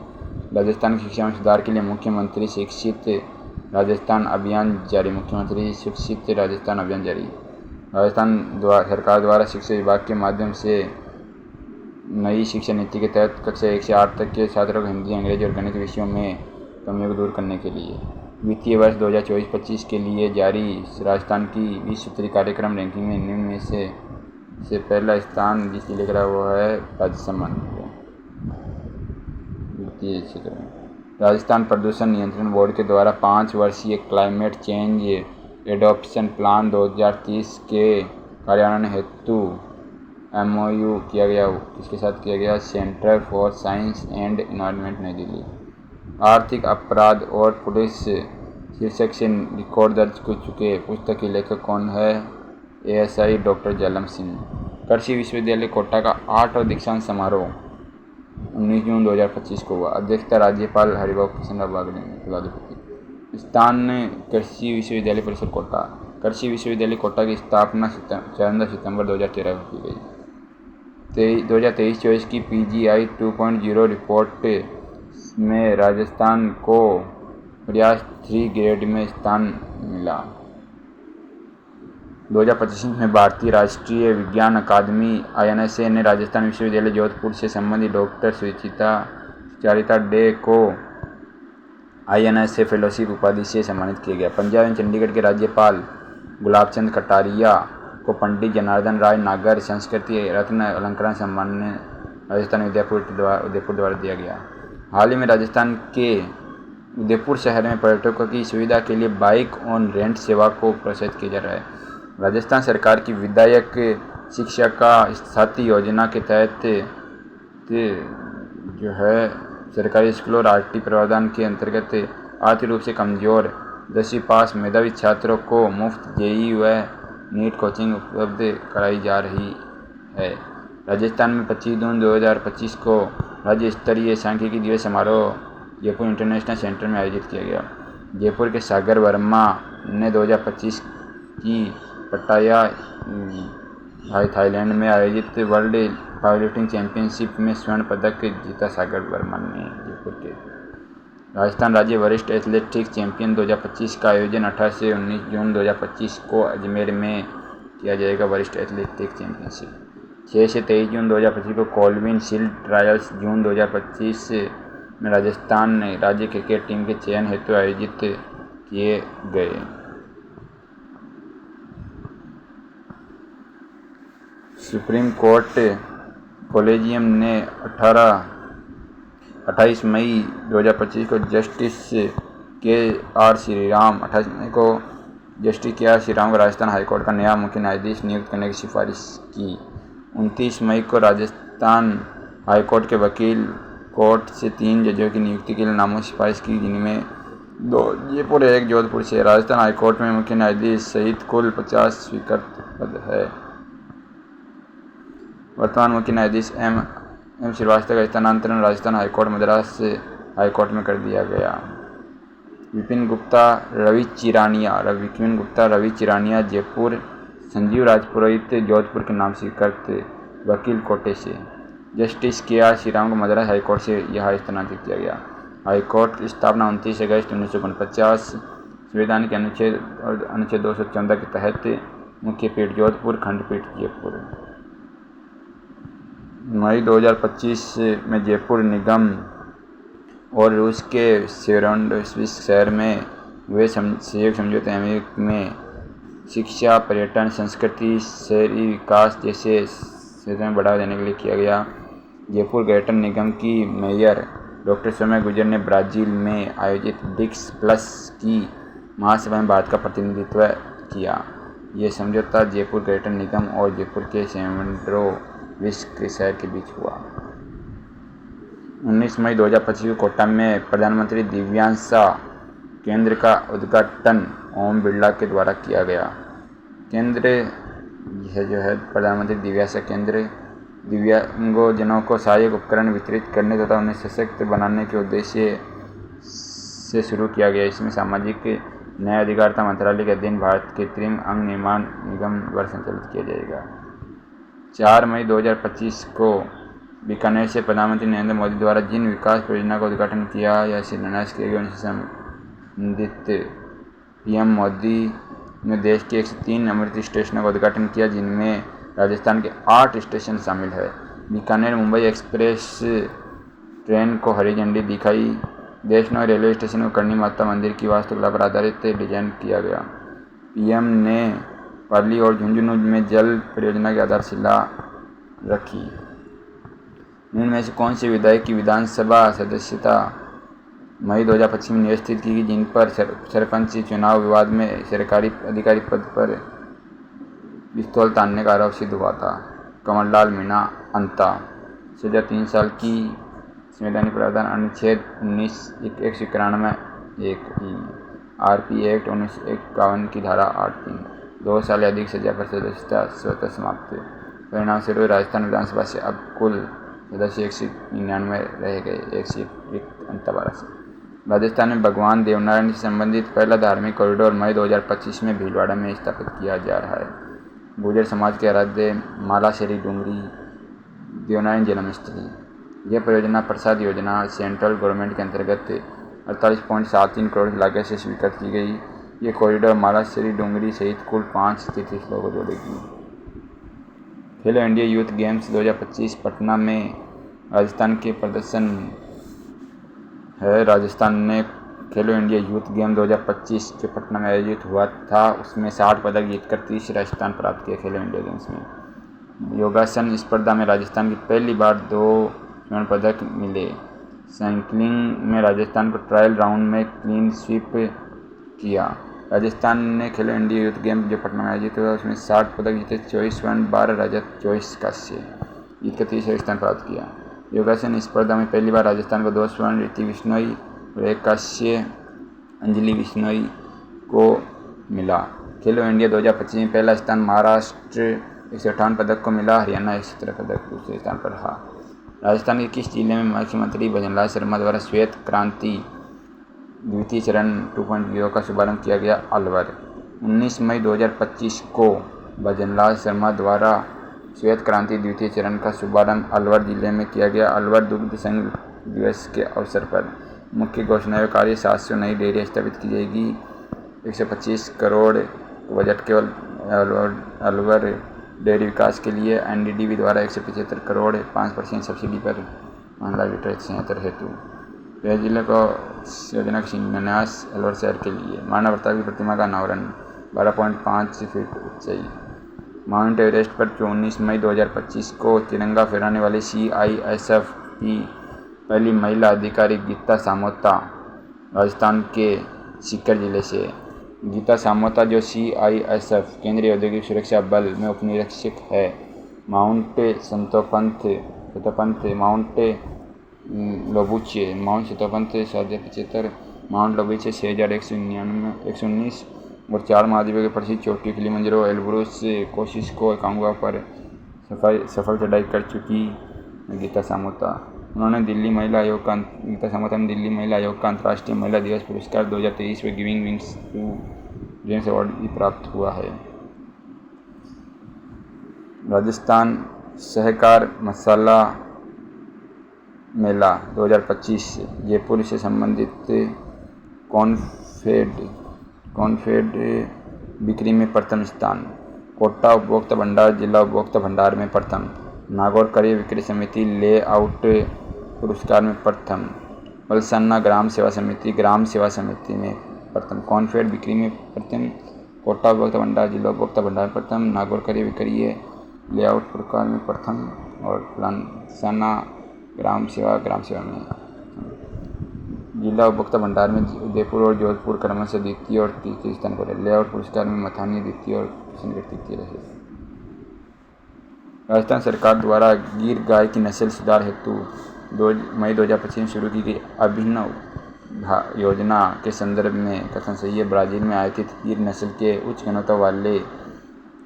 राजस्थान की शिक्षा में सुधार के लिए मुख्यमंत्री शिक्षित राजस्थान अभियान जारी। मुख्यमंत्री शिक्षित राजस्थान अभियान जारी। राजस्थान सरकार द्वारा शिक्षा विभाग के माध्यम से नई शिक्षा नीति के तहत कक्षा 1 से 8 तक के छात्रों को हिंदी, अंग्रेजी और गणित विषयों में कमियों को दूर करने के लिए वित्तीय वर्ष 2024-25 के लिए जारी राजस्थान की 20 सूत्री कार्यक्रम रैंकिंग में निम्न में से पहला स्थान जिस जिले का वो है राजसमंद वित्तीय क्षेत्र में। राजस्थान प्रदूषण नियंत्रण बोर्ड के द्वारा 5 वर्षीय क्लाइमेट चेंज एडॉप्शन प्लान 2030 के कार्यान्वयन हेतु MOU किया गया। इसके साथ किया गया centre for science and environment नई दिल्ली। आर्थिक अपराध और पुलिस शीर्षक से रिकॉर्ड दर्ज कर चुके पुस्तक के लेखक कौन है? ASI doctor Jalam Singh. कृषि विश्वविद्यालय कोटा का 8वां दीक्षांत समारोह 19 जून 2025 को हुआ। अध्यक्षता राज्यपाल हरिभाऊ कृष्ण बागड़े ने कुलाधिपति। स्थान कृषि विश्वविद्यालय परिसर कोटा। कृषि विश्वविद्यालय कोटा की स्थापना 14 सितंबर 2013 को की गई। 2023-24 की PGI 2.0 रिपोर्ट में राजस्थान को प्रयास 3 ग्रेड में स्थान मिला। 2025 में भारतीय राष्ट्रीय विज्ञान अकादमी INSA ने राजस्थान विश्वविद्यालय जोधपुर से संबंधित डॉक्टर सुचरिता डे को INSA फेलोशिप उपाधि से सम्मानित किया गया। पंजाब एवं चंडीगढ़ के राज्यपाल गुलाबचंद कटारिया को पंडित जनार्दन राय नागर संस्कृति रत्न अलंकरण सम्मान राजस्थान उदयपुर द्वारा दिया गया। हाल ही में राजस्थान के उदयपुर शहर में पर्यटकों की सुविधा के लिए बाइक ऑन रेंट सेवा को प्रोत्साहित किया जा रहा है। राजस्थान सरकार की विधायक शिक्षा का साथी योजना के तहत जो है सरकारी स्कूलों और RT प्रावधान के अंतर्गत आर्थिक रूप से कमजोर 10वीं पास मेधावी छात्रों को मुफ्त JEE व नीट कोचिंग उपलब्ध कराई जा रही है। राजस्थान में 25 जून 2025 को राज्य स्तरीय सांख्यिकी दिवस समारोह जयपुर इंटरनेशनल सेंटर में आयोजित किया गया। जयपुर के सागर वर्मा ने 2025 की पटाया थाईलैंड में आयोजित वर्ल्ड पावरलिफ्टिंग चैंपियनशिप में स्वर्ण पदक जीता। सागर वर्मा ने जयपुर के राजस्थान राज्य वरिष्ठ एथलेटिक्स चैंपियन 2025 का आयोजन 18 से 19 जून 2025 को अजमेर में किया जाएगा। वरिष्ठ एथलेटिक्स चैंपियनशिप 6 से 23 जून 2025 को कोलविन शील्ड ट्रायल्स जून 2025 में राजस्थान राज्य क्रिकेट टीम के चयन हेतु आयोजित किए गए। सुप्रीम कोर्ट कॉलेजियम ने 28 मई 2025 को जस्टिस KR श्रीराम 28 मई को जस्टिस KR श्रीराम को राजस्थान हाईकोर्ट का नया मुख्य न्यायाधीश नियुक्त करने की सिफारिश की। 29 मई को राजस्थान हाईकोर्ट के वकील कोर्ट से 3 जजों की नियुक्ति के लिए नामों की सिफारिश की, जिनमें 2 जयपुर 1 जोधपुर से। राजस्थान हाईकोर्ट में मुख्य न्यायाधीश सहित कुल 50 स्वीकृत पद है। वर्तमान मुख्य न्यायाधीश M श्रीवास्तव का स्थानांतरण राजस्थान हाईकोर्ट मद्रास हाईकोर्ट में कर दिया गया। विपिन गुप्ता रवि चिरानिया जयपुर, संजीव राजपुरोहित जोधपुर के नाम स्वीकृत वकील कोटे से। जस्टिस KR श्रीराम को मद्रास हाईकोर्ट से यहाँ स्थानांतरित किया गया। हाईकोर्ट की स्थापना 29 अगस्त 1949 संविधान के अनुच्छेद 214 के तहत मुख्य पीठ जोधपुर, खंडपीठ जयपुर। मई 2025 में जयपुर निगम और रूस के सेवेरोडोनेट्स्क शहर में हुए सहयोग समझौते MOU में शिक्षा, पर्यटन, संस्कृति, शहरी विकास जैसे क्षेत्रों में बढ़ावा देने के लिए किया गया। जयपुर ग्रेटर निगम की मेयर डॉक्टर सौम्या गुर्जर ने ब्राज़ील में आयोजित ब्रिक्स प्लस की महासभा में भारत का प्रतिनिधित्व किया। ये समझौता जयपुर ग्रेटर निगम और जयपुर के सेवेरोडोनेट्स्क शहर के बीच हुआ। 19 मई 2025 को कोटा में प्रधानमंत्री दिव्यांशा केंद्र का उद्घाटन ओम बिरला के द्वारा किया गया। केंद्र यह जो है प्रधानमंत्री दिव्यांशा केंद्र दिव्यांगजनों को सहायक उपकरण वितरित करने तथा उन्हें सशक्त बनाने के उद्देश्य से शुरू किया गया। इसमें सामाजिक न्याय अधिकारिता मंत्रालय के अधीन भारत कृत्रिम अंग निर्माण निगम द्वारा संचालित किया जाएगा। 4 मई 2025 को बीकानेर से प्रधानमंत्री नरेंद्र मोदी द्वारा जिन विकास परियोजना का उद्घाटन किया या शिलान्यास किया गया उनसे संबंधित PM मोदी ने देश के 103 अमृत स्टेशनों का उद्घाटन किया, जिनमें राजस्थान के 8 स्टेशन शामिल है। बीकानेर मुंबई एक्सप्रेस ट्रेन को हरी झंडी दिखाई। देश में रेलवे स्टेशन को करणी माता मंदिर की वास्तुकला पर आधारित डिजाइन किया गया। PM ने पाली और झुंझुनू में जल परियोजना की आधारशिला रखी। इनमें से कौन से विधायक की विधानसभा सदस्यता मई 2025 में निरस्थित की गई, जिन पर सरपंच चुनाव विवाद में सरकारी अधिकारी पद पर पिस्तौल तानने का आरोप सिद्ध हुआ था। कमललाल मीणा अंता, सजा 3 साल की। संवैधानिक प्रावधान अनुच्छेद 1991 RP एक्ट 1951 की धारा 8(3) 2 साल या अधिक सजा पर सदस्यता स्वतः समाप्त। परिणाम स्वरूप राजस्थान विधानसभा से अब कुल सदस्य 199 रह गए, 1 सीट रिक्त अंत 12 से। राजस्थान में भगवान देवनारायण से संबंधित पहला धार्मिक कॉरिडोर मई 2025 में भीलवाड़ा में स्थापित किया जा रहा है। गुर्जर समाज के आराध्य मालाशरी डूंगरी देवनारायण जन्मस्थली। यह परियोजना प्रसाद योजना सेंट्रल गवर्नमेंट के अंतर्गत 48.73 करोड़ की लागत से स्वीकृत की गई। ये कॉरिडोर मालाश्री डूंगरी सहित कुल 5 तीर्थस्थलों को जोड़ेगी। खेलो इंडिया यूथ गेम्स 2025 पटना में राजस्थान के प्रदर्शन है। राजस्थान ने खेलो इंडिया यूथ गेम 2025 जो पटना में आयोजित हुआ था उसमें 60 पदक जीतकर तीसरा स्थान प्राप्त किया। खेलो इंडिया गेम्स में योगासन स्पर्धा में राजस्थान की पहली बार 2 स्वर्ण पदक मिले। साइकिलिंग में राजस्थान को ट्रायल राउंड में क्लीन स्वीप किया। राजस्थान ने खेलो इंडिया यूथ गेम जो पटना में आयोजित हुआ उसमें 60 पदक जीते, 24 स्वर्ण, 12 रजत, 24 कांस्य जीतकर तीसरा स्थान प्राप्त किया। योगासन स्पर्धा में पहली बार राजस्थान को 2 स्वर्ण रीति बिश्नोई और 1 कांस्य अंजलि बिश्नोई को मिला। खेलो इंडिया 2025 में पहला स्थान महाराष्ट्र 158 पदक को मिला। हरियाणा 117 पदक दूसरे स्थान पर रहा। राजस्थान के किस जिले में मुख्यमंत्री भजनलाल शर्मा द्वारा श्वेत क्रांति द्वितीय चरण 2.0 का शुभारंभ किया गया? अलवर। 19 मई 2025 को भजनलाल शर्मा द्वारा श्वेत क्रांति द्वितीय चरण का शुभारंभ अलवर जिले में किया गया। अलवर दुग्ध संघ दिवस के अवसर पर मुख्य घोषणा कार्य 700 नई डेयरी स्थापित की जाएगी। 125 करोड़ बजट केवल अलवर डेयरी विकास के लिए। एनडीडीबी द्वारा 175 करोड़ 5% सब्सिडी पर 5 लाख लीटर संयंत्र हेतु। जिले को योजना का शिलान्यास अलवर शहर के लिए। महाराणा प्रताप की प्रतिमा का अनावरण 12.5 फीट ऊंचाई। माउंट एवरेस्ट पर 19 मई 2025 को तिरंगा फहराने वाली CISF की पहली महिला अधिकारी गीता सामोता राजस्थान के सीकर जिले से। गीता सामोता जो CISF केंद्रीय औद्योगिक सुरक्षा बल में उपनिरीक्षक है। Mount Satopanth mount Lobuche mount Satopanth 775 mount Lobuche 6119 और 4 महाद्वीपों के प्रसिद्ध चोटी किलिमंजारो एल्ब्रुस कोशिश को कांगवा पर सफल चढ़ाई कर चुकी गीता सामोता। उन्होंने गीता सामोता ने दिल्ली महिला आयोग का अंतर्राष्ट्रीय महिला दिवस पुरस्कार 2023 में giving wings to dreams award भी प्राप्त हुआ है। राजस्थान सहकार मसाला मेला 2025 जयपुर से संबंधित कॉन्फेड बिक्री में प्रथम स्थान। कोटा उपभोक्ता भंडार जिला उपभोक्ता भंडार में प्रथम। नागौर क्रय विक्रय समिति लेआउट पुरस्कार में प्रथम। पलसाना ग्राम सेवा समिति में प्रथम। कॉन्फेड बिक्री में प्रथम। कोटा उपभोक्ता भंडार जिला उपभोक्ता भंडार प्रथम। नागौर क्रय विक्रय लेआउट पुरस्कार में प्रथम और पलसाना ग्राम सेवा में। जिला उपभोक्ता भंडार में उदयपुर और जोधपुर क्रमशः द्वितीय और तीसरे स्थान पर। लेआउट पुरस्कार में मथानी द्वितीय और किशनगढ़ तृतीय रहे। राजस्थान सरकार द्वारा गिर गाय की नस्ल सुधार हेतु 2 मई 2025 में शुरू की गई अभिनव योजना के संदर्भ में कथन सही है। ब्राज़ील में आयातित गिर नस्ल के उच्च गुणवत्ता वाले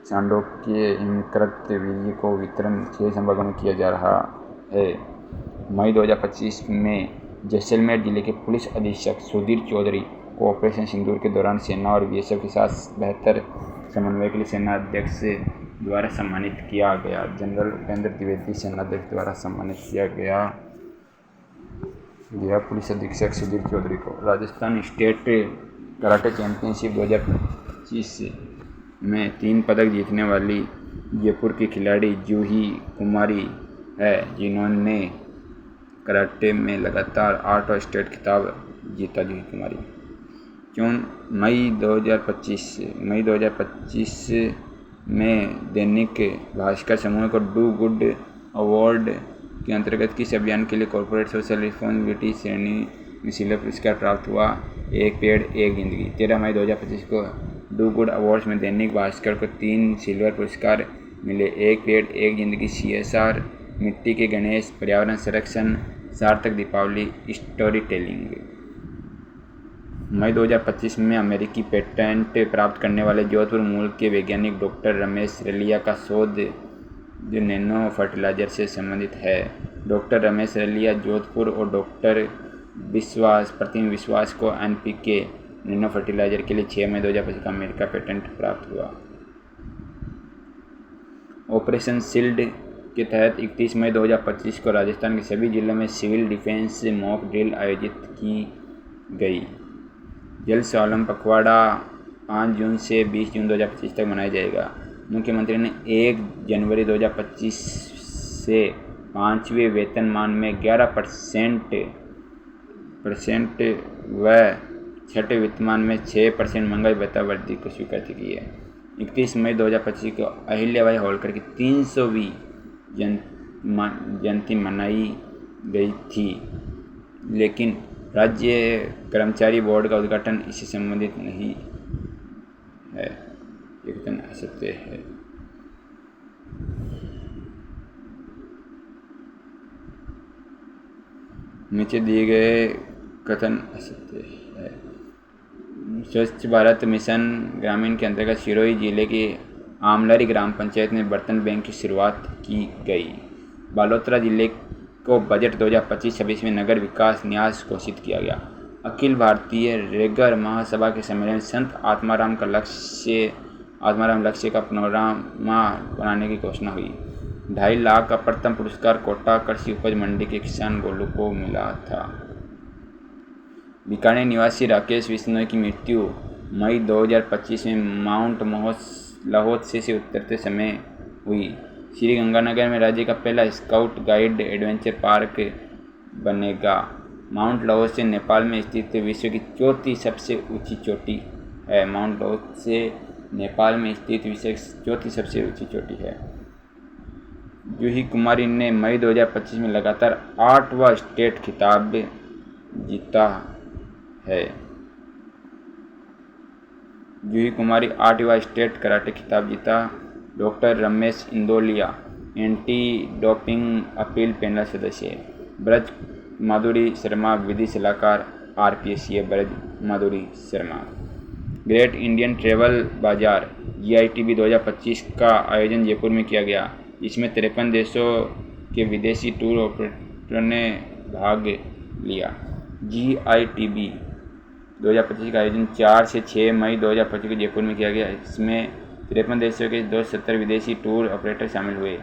सांडों के हिमकृत वीर्य को वितरण 6 संभागों में किया जा रहा है। मई 2025 में जैसलमेर जिले के पुलिस अधीक्षक सुधीर चौधरी को ऑपरेशन सिंदूर के दौरान सेना और बीएसएफ के साथ बेहतर समन्वय के लिए सेना अध्यक्ष द्वारा सम्मानित किया गया। जनरल उपेंद्र द्विवेदी सेना अध्यक्ष द्वारा सम्मानित किया गया पुलिस अधीक्षक सुधीर चौधरी को। राजस्थान स्टेट कराटे चैंपियनशिप 2025 में 3 पदक जीतने वाली जयपुर की खिलाड़ी जूही कुमारी है, जिन्होंने कराटे में लगातार 8 स्टेट खिताब जीता। जूही कुमारी मई 2025 में दैनिक भास्कर समूह को डू गुड अवार्ड के अंतर्गत किस अभियान के लिए कॉर्पोरेट सोशल रिस्पॉन्सिबिलिटी श्रेणी में सिल्वर पुरस्कार प्राप्त हुआ? एक पेड़ एक जिंदगी। 13 मई 2025 को डू गुड अवार्ड्स में दैनिक भास्कर को 3 सिल्वर पुरस्कार मिले। एक पेड़ एक जिंदगी, CSR, मिट्टी के गणेश, पर्यावरण संरक्षण, सार्थक दीपावली, स्टोरी टेलिंग। मई 2025 में अमेरिकी पेटेंट प्राप्त करने वाले जोधपुर मूल के वैज्ञानिक डॉक्टर रमेश रेलिया का शोध जो नैनो फर्टिलाइजर से संबंधित है। डॉक्टर रमेश रेलिया जोधपुर और डॉक्टर प्रतिम विश्वास को NPK नैनो फर्टिलाइजर के लिए 6 मई 2025 का अमेरिका पेटेंट प्राप्त हुआ। ऑपरेशन शील्ड के तहत 31 मई 2025 को राजस्थान के सभी जिलों में सिविल डिफेंस मॉक ड्रिल आयोजित की गई। जल स्वावलंबन पखवाड़ा 5 जून से 20 जून 2025 तक मनाया जाएगा। मुख्यमंत्री ने 1 जनवरी 2025 से 5वें वेतनमान में 11% व 6वें वेतनमान में 6% महंगाई भत्ता वृद्धि को स्वीकृति की है। 31 मई 2025 को अहिल्याबाई होलकर की 300वीं जयंती मनाई गई थी, लेकिन राज्य कर्मचारी बोर्ड का उद्घाटन इससे संबंधित नहीं है। ये कथन असत्य है। नीचे दिए गए कथन असत्य है। स्वच्छ भारत मिशन ग्रामीण के अंतर्गत सिरोही जिले के आमलारी ग्राम पंचायत में बर्तन बैंक की शुरुआत की गई। बालोतरा जिले को बजट 2025-26 में नगर विकास न्यास घोषित किया गया। अखिल भारतीय रेगर महासभा के सम्मेलन में संत आत्माराम लक्ष्य का पैनोरामा बनाने की घोषणा हुई। 2.5 लाख का प्रथम पुरस्कार कोटा कृषि उपज मंडी के किसान गोलू को मिला था। बीकानेर निवासी राकेश बिश्नोई की मृत्यु मई 2025 में माउंट लाहौल से उतरते समय हुई। श्रीगंगानगर में राज्य का पहला स्काउट गाइड एडवेंचर पार्क बनेगा। माउंट लाहौल से नेपाल में स्थित विश्व की चौथी सबसे ऊंची चोटी है। माउंट लाहौल से नेपाल में स्थित विश्व की चौथी सबसे ऊंची चोटी है। जूही कुमारी ने मई 2025 में लगातार 8वां स्टेट खिताब जीता है। जूही कुमारी 8वां स्टेट कराटे खिताब जीता। Doctor Ramesh Indoliya anti doping appeal panel सदस्य। ब्रज माधुरी शर्मा विधि सलाहकार RPSCA Braj Madhuri Sharma. Great Indian travel bazaar GITB 2025 का आयोजन जयपुर में किया गया, जिसमें 53 देशों के विदेशी टूर ऑपरेटरों ने भाग लिया। GITB 2025 का आयोजन 4 से 6 मई 2025 को जयपुर में किया गया। इसमें 53 देशों के 270 विदेशी टूर ऑपरेटर शामिल हुए।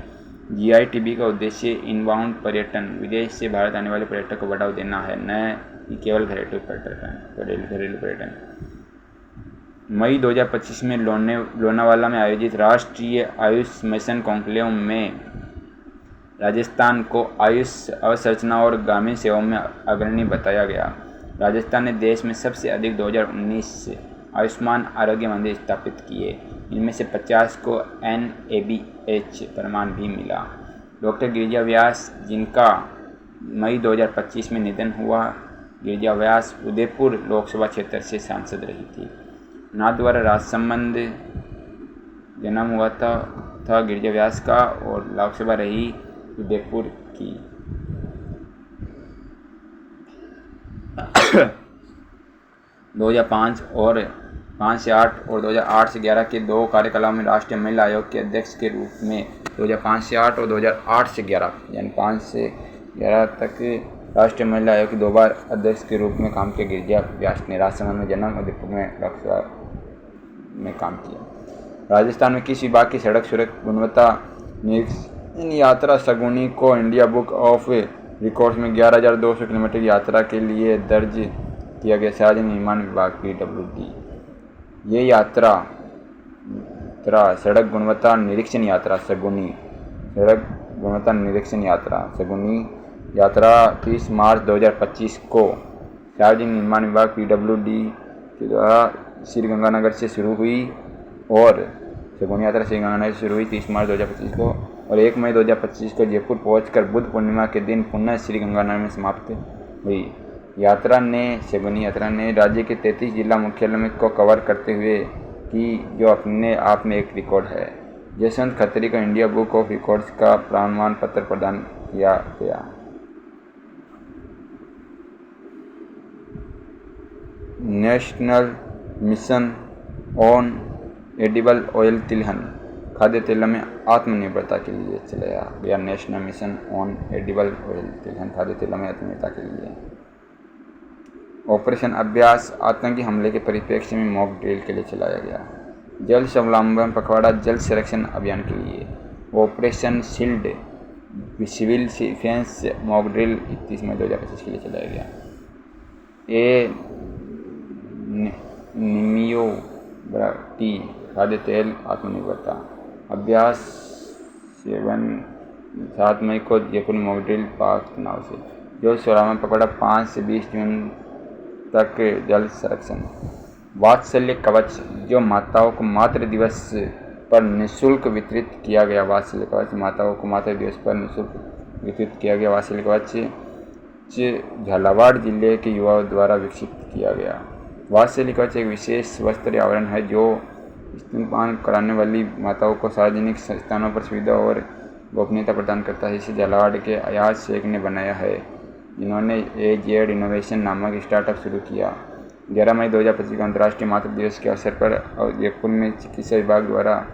GITB का उद्देश्य इनबाउंड पर्यटन, विदेश से भारत आने वाले पर्यटक को बढ़ावा देना है, न कि केवल घरेलू पर्यटन। मई 2025 में लोनावाला में आयोजित राष्ट्रीय आयुष मिशन कॉन्क्लेव में राजस्थान को आयुष अवसंरचना और ग्रामीण सेवाओं में अग्रणी बताया गया। राजस्थान ने देश में सबसे अधिक 2019 आयुष्मान आरोग्य मंदिर स्थापित किए। इनमें से 50 को NABH प्रमाण भी मिला। डॉक्टर गिरिजा व्यास, जिनका मई 2025 में निधन हुआ। गिरिजा व्यास उदयपुर लोकसभा क्षेत्र से सांसद रही थी। नाथद्वारा राजसंबंध जन्म हुआ था गिरिजा व्यास का, और लोकसभा रही उदयपुर की। 2005 और 5 से 8 और 2008 से 11 के 2 कार्यकालों में राष्ट्रीय महिला आयोग के अध्यक्ष के रूप में 2005 से 8 और 2008 से 11 यानी 5 से 11 तक राष्ट्रीय महिला आयोग की 2 बार अध्यक्ष के रूप में काम किया। गिरिजा व्यास ने राजसमंद में जन्म, उदयपुर में लोकसभा में काम किया। राजस्थान में किस विभाग की सड़क सुरक्षा गुणवत्ता निरीक्षण यात्रा सगुनी को इंडिया बुक ऑफ रिकॉर्ड्स में 11,200 किलोमीटर की यात्रा के लिए दर्ज किया गया। सार्वजनिक निर्माण विभाग PWD। ये यात्रा सड़क गुणवत्ता निरीक्षण यात्रा सगुनी यात्रा 30 मार्च 2025 को सार्वजनिक निर्माण विभाग PWD के द्वारा श्रीगंगानगर से शुरू हुई, और सगुनी यात्रा श्रीगंगानगर से शुरू हुई 30 मार्च 2025 को, और 1 मई 2025 को जयपुर पहुंचकर बुद्ध पूर्णिमा के दिन पुनः श्रीगंगानगर में समाप्त हुई। सगुनी यात्रा ने राज्य के 33 जिला मुख्यालय को कवर करते हुए की, जो अपने आप में एक रिकॉर्ड है। जसवंत खत्री को इंडिया बुक ऑफ रिकॉर्ड्स का प्रमाण पत्र प्रदान किया गया। National mission on edible oil तिलहन खाद्य तेलों में आत्मनिर्भरता के लिए चलाया गया। National mission on edible oil तिलहन खाद्य तेलों में आत्मनिर्भरता के लिए। ऑपरेशन अभ्यास आतंकी हमले के परिप्रेक्ष्य में मॉक ड्रिल के लिए चलाया गया। जल स्वावलंबन पखवाड़ा जल संरक्षण अभियान के लिए। Operation shield civil defence mock drill 31 मई 2025 के लिए चलाया गया। टी, खाद्य तेल, आत्मनिर्भरता। अभ्यास 7 मई को जयपुर मॉकड्रिल पाक नाव से। जो 16 में पकड़ा 5 से 20 जून तक जल संरक्षण। वात्सल्य कवच, जो माताओं को मातृ दिवस पर निःशुल्क वितरित किया गया। वात्सल्य कवच माताओं को मातृ दिवस पर निःशुल्क वितरित किया गया। वात्सल्य कवच झालावाड़ जिले के युवाओं द्वारा विकसित किया गया। वात्सल्य कवच एक विशेष वस्त्र आवरण है जो स्तनपान कराने वाली माताओं को सार्वजनिक स्थानों पर सुविधा और गोपनीयता प्रदान करता है। इसे झालावाड़ के अयाज शेख ने बनाया है, जिन्होंने AZ इनोवेशन नामक स्टार्टअप शुरू किया। 11 मई 2025 को अंतर्राष्ट्रीय मातृ दिवस के अवसर पर जयपुर में चिकित्सा विभाग द्वारा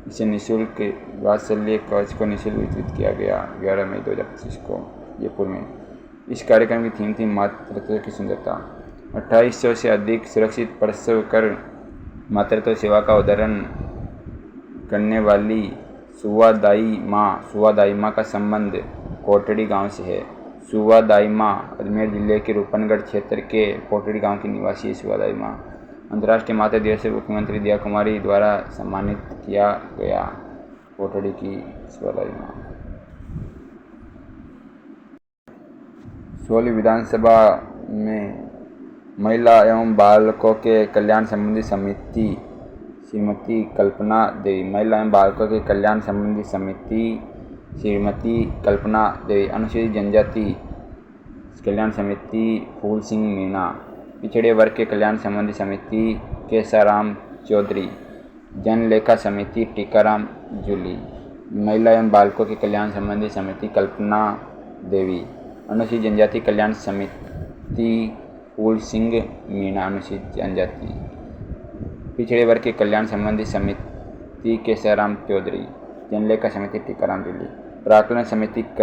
इसे निःशुल्क वात्सल्य कवच को निःशुल्क वितरित किया गया। 11 मई 2025 को जयपुर में। इस कार्यक्रम की थीम थी मातृत्व की सुंदरता। 2800 से अधिक सुरक्षित प्रसव कर मातृत्व सेवा का उदाहरण करने वाली सुवादाई माँ का संबंध कोटड़ी गांव से है। सुवादाई माँ अजमेर जिले के रूपनगढ़ क्षेत्र के कोटड़ी गांव की निवासी सुवादाई माँ अंतर्राष्ट्रीय मातृ दिवस से मुख्यमंत्री दिया कुमारी द्वारा सम्मानित किया गया। कोटड़ी की सुवादाई माँ। 16वीं विधानसभा में महिला एवं बालकों के कल्याण संबंधी समिति श्रीमती कल्पना देवी। महिला एवं बालकों के कल्याण संबंधी समिति श्रीमती कल्पना देवी। अनुसूचित जनजाति कल्याण समिति फूल सिंह मीणा। पिछड़े वर्ग के कल्याण संबंधी समिति केसाराम चौधरी। जनलेखा समिति टीकाराम जूली। महिला एवं बालकों के कल्याण संबंधी समिति कल्पना देवी। अनुसूचित जनजाति कल्याण समिति फूल सिंह मीणा। अनुसूचित जनजाति। पिछड़े वर्ग के कल्याण संबंधी समिति केसाराम चौधरी। जनलेखा समिति टीकाराम जूली। प्राक्कलन समिति क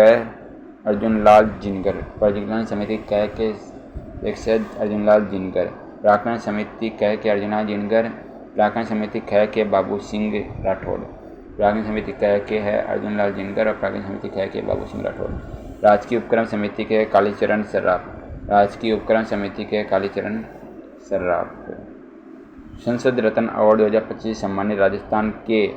अर्जुनलाल जिनगर। प्राक्कलन समिति क के अर्जुनलाल जिनगर। प्राक्कलन समिति क के अर्जुनलाल जिनगर। प्राक्कलन समिति ख के बाबू सिंह राठौड़। प्राक्कलन समिति क के है अर्जुनलाल जिनगर और प्राक्कलन समिति ख के बाबू सिंह राठौड़। राजकीय उपक्रम समिति के कालीचरण सर्राफ। राजकीय उपक्रम समिति के कालीचरण सर्राफ। संसद रत्न अवार्ड 2025 सम्मानित राजस्थान के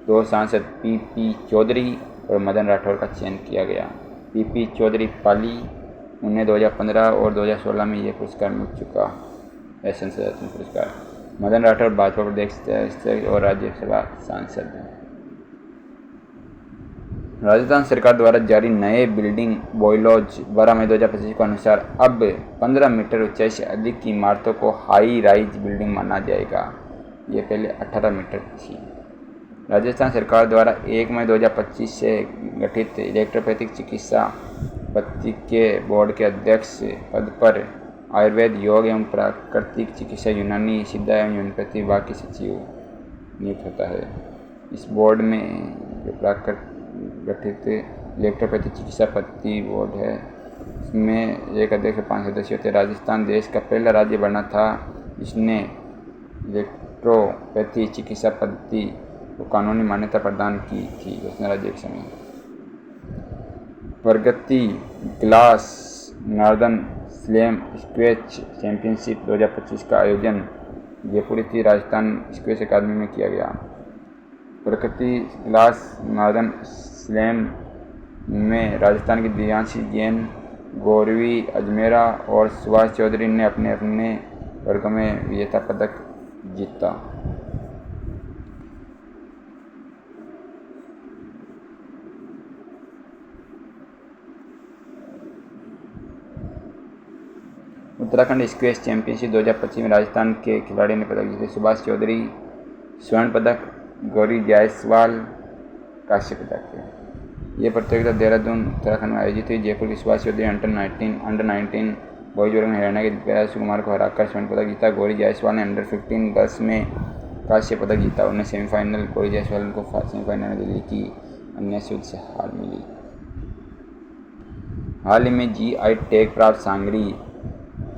2 सांसद PP चौधरी और मदन राठौड़ का चयन किया गया। PP चौधरी पाली, उन्हें 2015 और 2016 में यह पुरस्कार मिल चुका है, संसद रत्न पुरस्कार। मदन राठौड़ भाजपा प्रदेश और राज्यसभा सांसद हैं। राजस्थान सरकार द्वारा जारी नए बिल्डिंग बायलॉज 12 मई 2025 के अनुसार अब 15 मीटर ऊंचाई से अधिक की इमारतों को हाई राइज बिल्डिंग माना जाएगा। ये पहले 18 मीटर थी। राजस्थान सरकार द्वारा 1 मई 2025 से गठित इलेक्ट्रोपैथिक चिकित्सा पद्धति के बोर्ड के अध्यक्ष पद पर आयुर्वेद, योग एवं प्राकृतिक चिकित्सा, यूनानी, सिद्धा एवं होम्योपैथी विभाग के सचिव नियुक्त होता है। इस बोर्ड में जो गठित इलेक्ट्रोपैथिक चिकित्सा पद्धति बोर्ड है, इसमें एक अध्यक्ष 5 सदस्य होते हैं। राजस्थान देश का पहला राज्य बना था जिसने इलेक्ट्रोपैथी चिकित्सा पद्धति को कानूनी मान्यता प्रदान की थी। उसने राज्य के समय Pragati glass northern slam squash championship 2025 का आयोजन जयपुर स्थित राजस्थान स्क्वैश अकादमी में किया गया। प्रगति ग्लास नॉर्दर्न स्लैम में राजस्थान की दिव्यांशी जैन, गौरवी अजमेरा और सुभाष चौधरी ने अपने अपने वर्ग में विजेता पदक जीता। उत्तराखंड स्क्वैश चैंपियनशिप 2025 में राजस्थान के खिलाड़ी ने पदक जीते। सुभाष चौधरी स्वर्ण पदक, गौरी जायसवाल कांस्य पदक। ये प्रतियोगिता देहरादून उत्तराखंड में आयोजित हुई। जयपुर की सुभाष चौधरी अंडर 19 बॉयज वर्ग में हरियाणा के दिव्यांश कुमार को हराकर स्वर्ण पदक जीता। गौरी जायसवाल ने अंडर 15 गर्ल्स में कांस्य पदक जीता। उन्हें सेमीफाइनल गौरी जायसवाल को सेमीफाइनल में दिल्ली की अन्य सूद से हार मिली। हाल ही में GI टैग प्राप्त सांगरी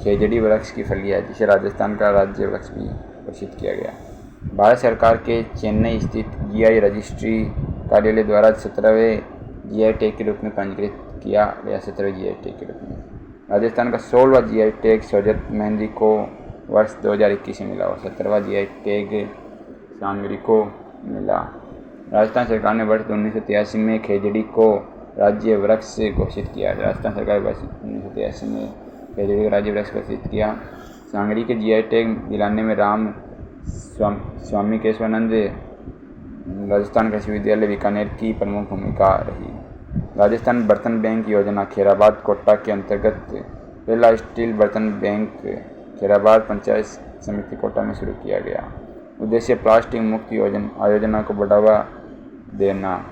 खेजड़ी वृक्ष की फली है, जिसे राजस्थान का राज्य वृक्ष भी घोषित किया गया। भारत सरकार के चेन्नई स्थित GI रजिस्ट्री कार्यालय द्वारा 17वें GI टैग के रूप में पंजीकृत किया गया। 17वें GI टैग के रूप में राजस्थान का 16वां GI टैग शौजत मेहंदी को वर्ष 2021 में मिला और 17वां GI टैग सांगरी को मिला। राजस्थान सरकार ने वर्ष 1983 में खेजड़ी को राज्य वृक्ष घोषित किया। राजस्थान सरकार वर्ष 1983 में खेजड़ी को राज्य वृक्ष घोषित किया। सांगरी के जीआई टैग दिलाने में राम स्वामी केशवानंद राजस्थान कृषि विश्वविद्यालय बीकानेर की प्रमुख भूमिका रही। राजस्थान बर्तन बैंक योजना खैराबाद कोटा के अंतर्गत पहला स्टील बर्तन बैंक खैराबाद पंचायत समिति कोटा में शुरू किया गया। उद्देश्य प्लास्टिक मुक्त आयोजना को बढ़ावा देना।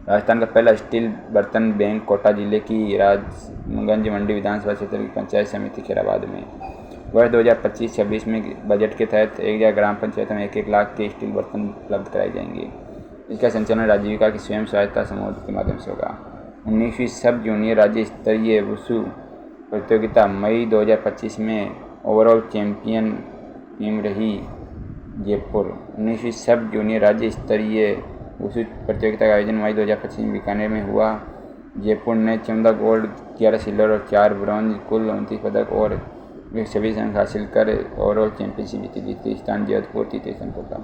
राजस्थान का पहला स्टील बर्तन बैंक कोटा जिले की राजगंज मंडी विधानसभा क्षेत्र की पंचायत समिति खैराबाद में। वर्ष 2025-26 में बजट के तहत 1000 ग्राम पंचायतों में 1-1 लाख के स्टील बर्तन उपलब्ध कराए जाएंगे। इसका संचालन आजीविका की स्वयं सहायता समूह के माध्यम से होगा। 19वीं सब जूनियर राज्य स्तरीय वुशु प्रतियोगिता मई 2025 में ओवरऑल चैंपियन टीम रही जयपुर। 19वीं सब जूनियर राज्य स्तरीय वुशु प्रतियोगिता का आयोजन मई 2025 में बीकानेर में हुआ। जयपुर ने 14 गोल्ड, 11 सिल्वर और 4 ब्रॉन्ज कुल 29 पदक और 26 अंक हासिल कर ओवरऑल चैंपियनशिप जीती। द्वितीय स्थान जोधपुर, तृतीय स्थान कोटा।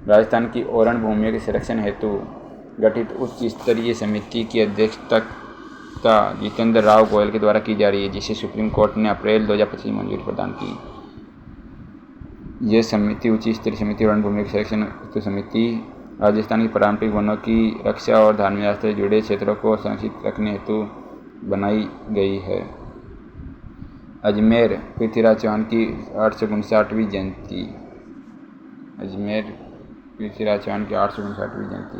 राजस्थान की ओरण भूमियों के संरक्षण हेतु गठित उच्च स्तरीय समिति की अध्यक्षता जितेंद्र राव गोयल के द्वारा की जा रही है, जिसे सुप्रीम कोर्ट ने अप्रैल 2025 में मंजूरी प्रदान की। यह समिति उच्च स्तरीय समिति ओरण भूमि के संरक्षण हेतु समिति राजस्थान की पारंपरिक वनों की रक्षा और धार्मिक आस्था से जुड़े क्षेत्रों को संरक्षित रखने हेतु बनाई गई है। अजमेर पृथ्वीराज चौहान की 859वीं जयंती। अजमेर पृथ्वीराज चौहान की 859वीं जयंती।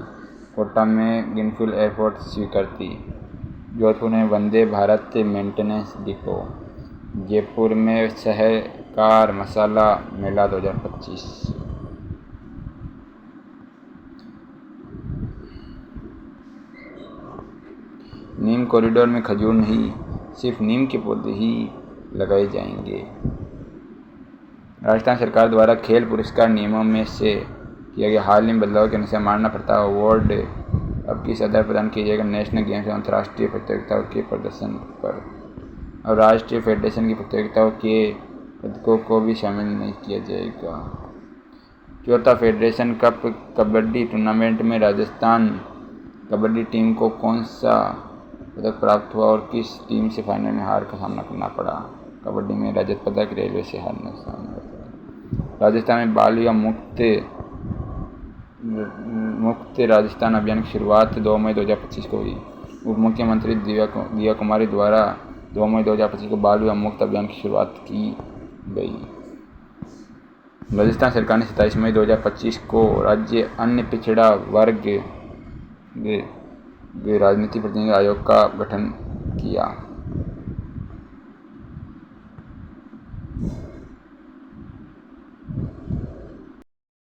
कोटा में ग्रीनफील्ड एयरपोर्ट स्वीकृति। जोधपुर में वंदे भारत मेंटेनेंस डिपो। जयपुर में सहकार मसाला मेला 2025। नीम कॉरिडोर में खजूर नहीं, सिर्फ नीम के पौधे ही लगाए जाएंगे। राजस्थान सरकार द्वारा खेल पुरस्कार नियमों में से किया गया हाल ही में बदलाव के अनुसार मानना प्रताप अवार्ड अब किस आधार प्रदान किया जाएगा? नेशनल गेम्स और अंतर्राष्ट्रीय प्रतियोगिताओं के प्रदर्शन पर। और राष्ट्रीय फेडरेशन की प्रतियोगिताओं के पदकों को भी शामिल नहीं किया जाएगा। चौथा फेडरेशन कप कबड्डी टूर्नामेंट में राजस्थान कबड्डी टीम को कौन सा पदक प्राप्त हुआ और किस टीम से फाइनल में हार का सामना करना पड़ा? कबड्डी में रजत पदक, रेलवे से हारने का सामना पड़ा। राजस्थान में बाल विवाह मुक्त राजस्थान अभियान की शुरुआत 2 मई 2025 को हुई। उप मुख्यमंत्री दिव्या कुमारी द्वारा 2 मई 2025 को बाल विवाह मुक्त अभियान की शुरुआत की गई। राजस्थान सरकार ने 27 मई 2025 को राज्य अन्य पिछड़ा वर्ग राजनीतिक प्रतिनिधि आयोग का गठन किया।